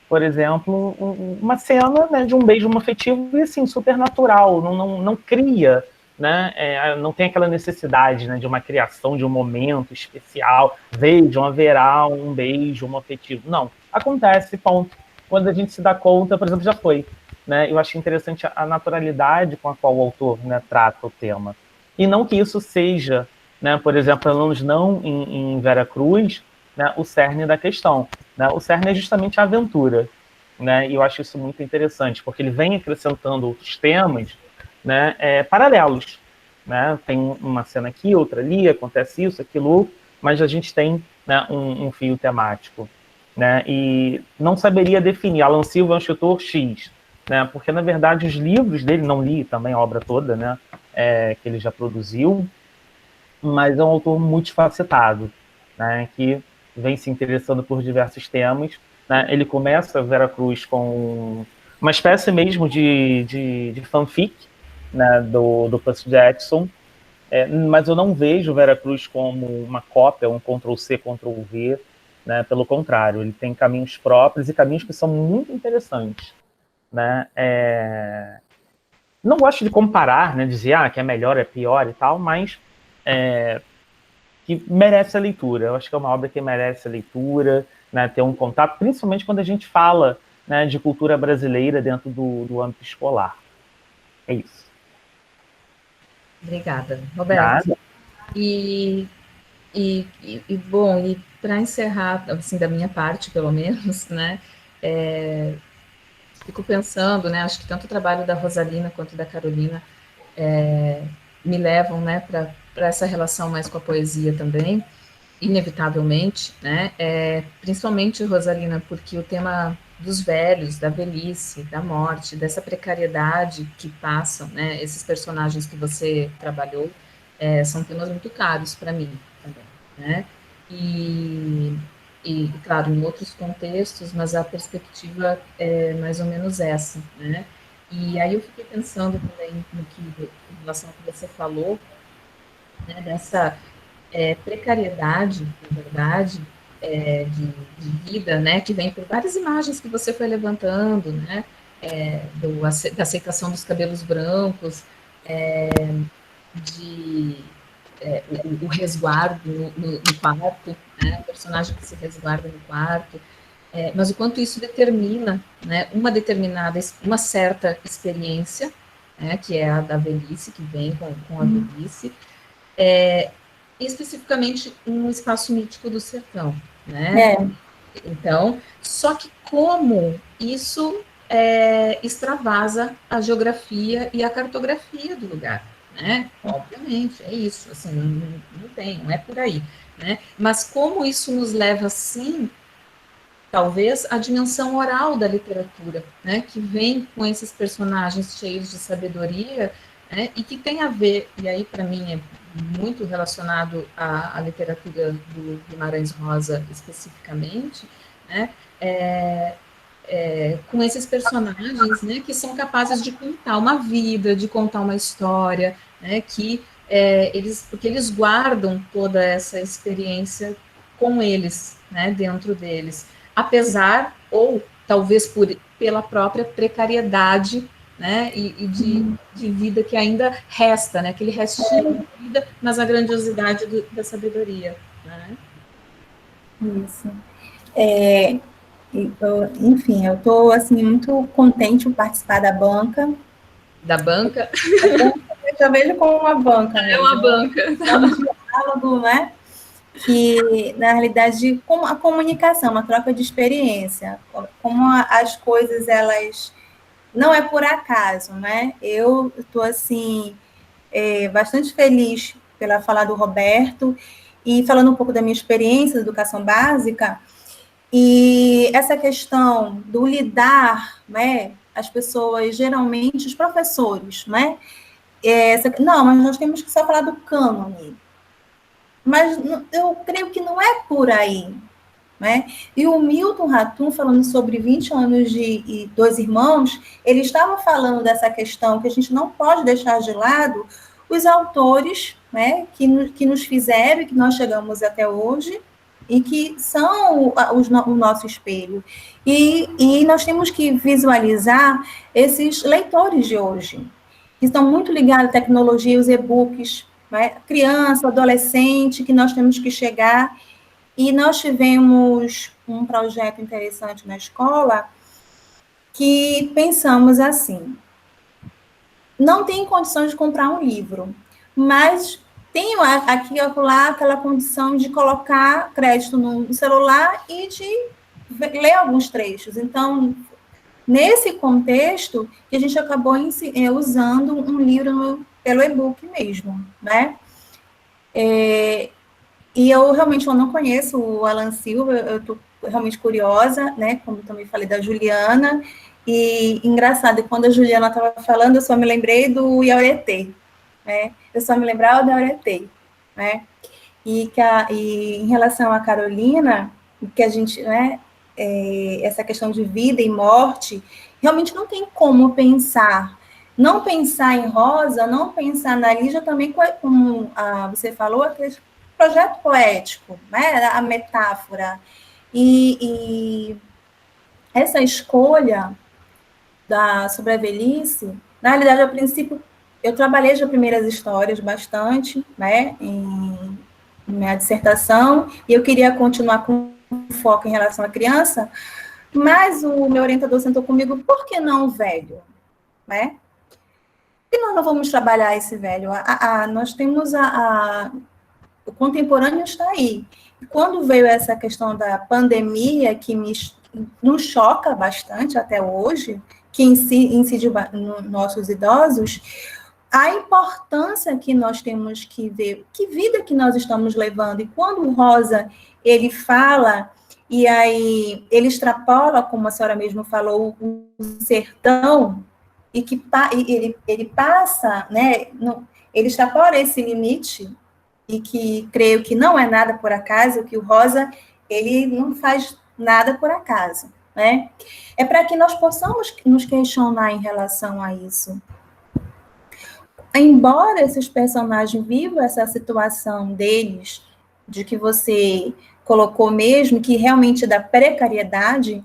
por exemplo, uma cena, né, de um beijo homoafetivo e assim, super natural, não cria, né, não tem aquela necessidade, né, de uma criação de um momento especial, vejam, haverá um beijo homoafetivo. Não, acontece, ponto. Quando a gente se dá conta, por exemplo, já foi. Né? Eu acho interessante a naturalidade com a qual o autor, né, trata o tema. E não que isso seja, né, por exemplo, pelo menos não em Vera Cruz, né, o cerne da questão. Né? O cerne é justamente a aventura. Né? E eu acho isso muito interessante, porque ele vem acrescentando outros temas, né, paralelos. Né? Tem uma cena aqui, outra ali, acontece isso, aquilo, mas a gente tem, né, um fio temático. Né? E não saberia definir. Alan Silva é um escritor X, né? Porque, na verdade, os livros dele, não li também a obra toda, né, que ele já produziu, mas é um autor multifacetado, né, que vem se interessando por diversos temas. Né? Ele começa Vera Cruz com uma espécie mesmo de fanfic, né, do Percy Jackson, mas eu não vejo Vera Cruz como uma cópia, um Ctrl-C, Ctrl-V, né? Pelo contrário, ele tem caminhos próprios e caminhos que são muito interessantes. Né? não gosto de comparar, né, dizer que é melhor, é pior e tal, mas que merece a leitura. Eu acho que é uma obra que merece a leitura, né, ter um contato, principalmente quando a gente fala, né, de cultura brasileira dentro do âmbito escolar. É isso. Obrigada, Roberto. Bom, e para encerrar, assim, da minha parte, pelo menos, né, fico pensando, né, acho que tanto o trabalho da Rosalina quanto da Carolina me levam, né, para essa relação mais com a poesia também, inevitavelmente, né, principalmente, Rosalina, porque o tema dos velhos, da velhice, da morte, dessa precariedade que passam, né, esses personagens que você trabalhou, são temas muito caros para mim também, né, claro, em outros contextos, mas a perspectiva é mais ou menos essa, né, e aí eu fiquei pensando também em relação ao que você falou, né, dessa precariedade, na verdade, de vida, né, que vem por várias imagens que você foi levantando, né, da aceitação dos cabelos brancos, de o resguardo no quarto, né, o personagem que se resguarda no quarto, mas o quanto isso determina, né, uma certa experiência, né, que é a da velhice, que vem com a velhice, especificamente um espaço mítico do sertão, né? Então, só que como isso extravasa a geografia e a cartografia do lugar, né? Obviamente, é isso, assim, não é por aí, né? Mas como isso nos leva, sim, talvez, à dimensão oral da literatura, né? Que vem com esses personagens cheios de sabedoria, né, e que tem a ver, e aí para mim é muito relacionado à literatura do Guimarães Rosa especificamente, né, com esses personagens, né, que são capazes de contar uma vida, de contar uma história, né, porque eles guardam toda essa experiência com eles, né, dentro deles, apesar, ou talvez pela própria precariedade, né, e de vida que ainda resta, né, aquele restinho de vida, mas a grandiosidade da sabedoria, né? Isso. Enfim, eu estou assim, muito contente por participar da banca. Da banca? Eu já vejo como uma banca mesmo. É uma banca. É um diálogo, né? Que, na realidade, como a comunicação, uma troca de experiência, como as coisas, elas... Não é por acaso, né? Eu estou, assim, bastante feliz pela fala do Roberto, e falando um pouco da minha experiência de educação básica, e essa questão do lidar, né? As pessoas, geralmente, os professores, né? Não, mas nós temos que só falar do cânone. Mas eu creio que não é por aí, né? E o Milton Ratum, falando sobre 20 anos de Dois Irmãos, ele estava falando dessa questão que a gente não pode deixar de lado os autores, né, que nos fizeram e que nós chegamos até hoje, e que são o nosso espelho. E nós temos que visualizar esses leitores de hoje, que estão muito ligados à tecnologia, os e-books, né? Criança, adolescente, que nós temos que chegar. E nós tivemos um projeto interessante na escola que pensamos assim, não tem condições de comprar um livro, mas tem aqui e lá aquela condição de colocar crédito no celular e de ler alguns trechos. Então, nesse contexto, que a gente acabou usando um livro pelo e-book mesmo, né? E eu realmente não conheço o Alan Silva, eu estou realmente curiosa, né? Como também falei da Juliana. E engraçado, quando a Juliana estava falando, eu só me lembrei do Iauretê, né? Eu só me lembrava do Iauretê, né? E em relação à Carolina, que a gente, né? Essa questão de vida e morte, realmente não tem como pensar. Não pensar em Rosa, não pensar na Lígia também, como você falou, aquele projeto poético, né? A metáfora. E essa escolha sobre a velhice, Na realidade, a princípio, eu trabalhei já primeiras histórias bastante, né, em minha dissertação, e eu queria continuar com foco em relação à criança, mas o meu orientador sentou comigo, por que não o velho? Né? E nós não vamos trabalhar esse velho? Nós temos o contemporâneo está aí. E quando veio essa questão da pandemia, que nos choca bastante até hoje, que incidiu nos nossos idosos, a importância que nós temos que ver, que vida que nós estamos levando. E quando o Rosa, ele fala, e aí ele extrapola, como a senhora mesmo falou, o sertão, e que ele passa, né, ele extrapola esse limite, e que creio que não é nada por acaso, que o Rosa, ele não faz nada por acaso, né? É para que nós possamos nos questionar em relação a isso. Embora esses personagens vivam essa situação deles, de que você colocou mesmo, que realmente da precariedade,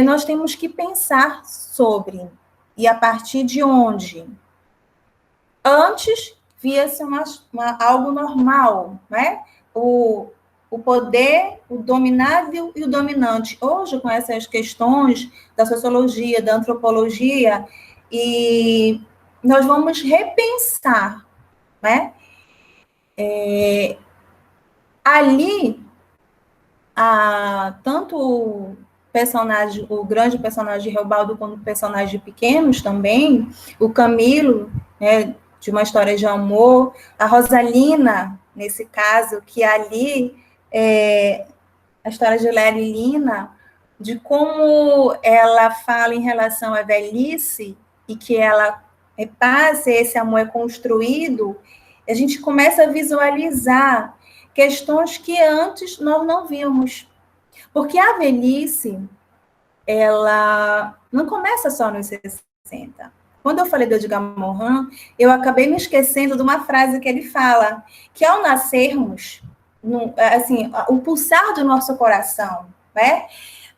nós temos que pensar sobre, e a partir de onde? Antes, via-se algo normal, né? O poder, o dominado e o dominante. Hoje, com essas questões da sociologia, da antropologia, e nós vamos repensar, né? Ali, tanto o grande personagem de Reobaldo, quanto o personagem pequenos também, o Camilo, né, de uma história de amor, a Rosalina, nesse caso, que ali, a história de Lélia e Lina, de como ela fala em relação à velhice, e que ela repassa, esse amor é construído, a gente começa a visualizar questões que antes nós não víamos. Porque a velhice, ela não começa só nos 60. Quando eu falei do Edgar Morin, eu acabei me esquecendo de uma frase que ele fala, que ao nascermos, assim, o pulsar do nosso coração, né?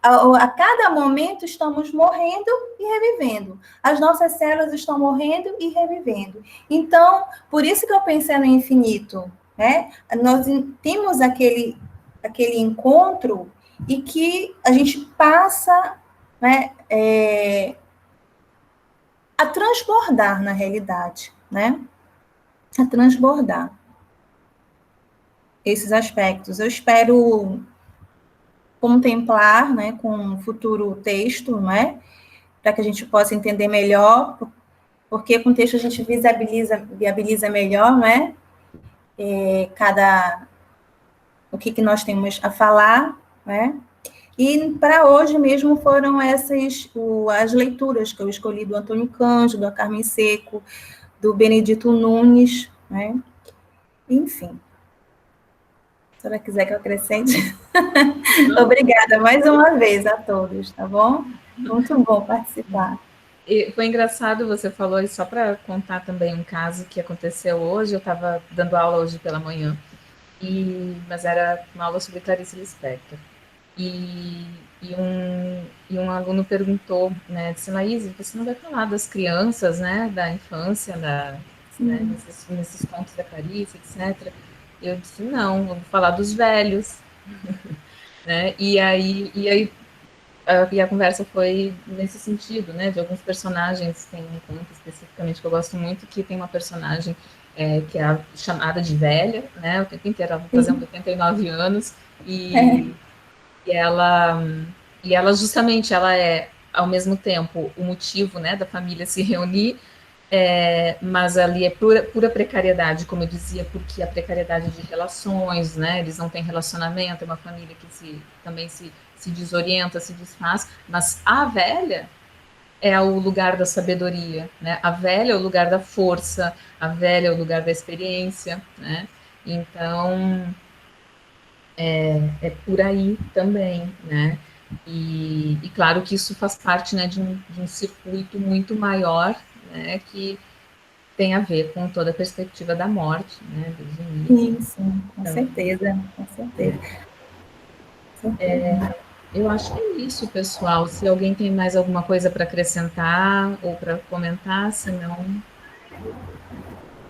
A cada momento estamos morrendo e revivendo. As nossas células estão morrendo e revivendo. Então, por isso que eu pensei no infinito, né? Nós temos aquele encontro e que a gente passa, né, a transbordar na realidade, né? A transbordar esses aspectos. Eu espero contemplar, né, com um futuro texto, né, para que a gente possa entender melhor, porque com o texto a gente viabiliza melhor, né, o que nós temos a falar, né, e para hoje mesmo foram as leituras que eu escolhi do Antônio Cândido, do Carmen Seco, do Benedito Nunes, né, enfim. Se a senhora quiser que eu acrescente. Obrigada mais uma vez a todos, tá bom? Muito bom participar. E foi engraçado, você falou, e só para contar também um caso que aconteceu hoje, eu estava dando aula hoje pela manhã, mas era uma aula sobre Clarice Lispector. E um aluno perguntou, né, disse, Laís, você não vai falar das crianças, né, da infância, né, nesses contos da Clarice, etc. Eu disse, não, eu vou falar dos velhos. Né? E a conversa foi nesse sentido, né, de alguns personagens. Tem um conto especificamente que eu gosto muito, que tem uma personagem que é chamada de velha, né, o tempo inteiro, ela vai fazendo 89 anos, e ela justamente, ela é, ao mesmo tempo, o motivo, né, da família se reunir, mas ali é pura precariedade, como eu dizia, porque a precariedade de relações, né, eles não têm relacionamento, é uma família que também se desorienta, se desfaz, mas a velha é o lugar da sabedoria, né, a velha é o lugar da força, a velha é o lugar da experiência, né, então é por aí também, né, e claro que isso faz parte, né, de um circuito muito maior, né, que tem a ver com toda a perspectiva da morte, né, desde o início. Sim, com certeza, com certeza. Eu acho que é isso, pessoal. Se alguém tem mais alguma coisa para acrescentar ou para comentar, se não...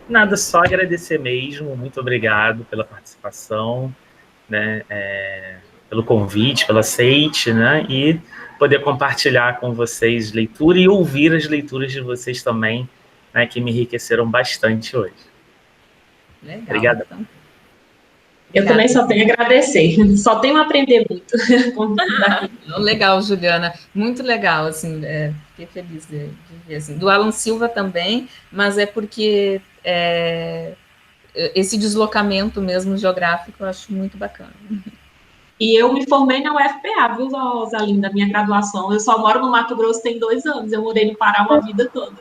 Nada, só agradecer mesmo. Muito obrigado pela participação, né? Pelo convite, pelo aceite, né? E poder compartilhar com vocês leitura e ouvir as leituras de vocês também, né? Que me enriqueceram bastante hoje. Legal. Obrigado. Então. Eu também só tenho a agradecer, só tenho a aprender muito. Legal, Juliana, muito legal, assim, fiquei feliz de ver, assim, do Alan Silva também, mas é porque esse deslocamento mesmo geográfico eu acho muito bacana. E eu me formei na UFPA, viu, Rosalinda, da minha graduação. Eu só moro no Mato Grosso tem 2 anos, eu morei no Pará uma vida toda.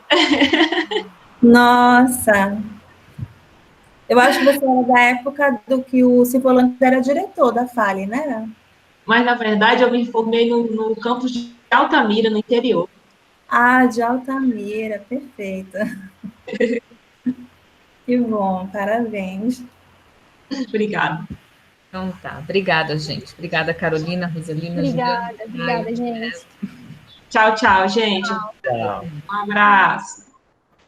Nossa! Eu acho que você era da época do que o Cipollone era diretor da Fale, né? Mas, na verdade, eu me formei no campus de Altamira, no interior. Ah, de Altamira, perfeita. Que bom, parabéns. Obrigada. Então tá, obrigada, gente. Obrigada, Carolina, Rosalina, Obrigada, Juliana. obrigada, gente. Tchau, tchau, gente. Tchau. Um abraço.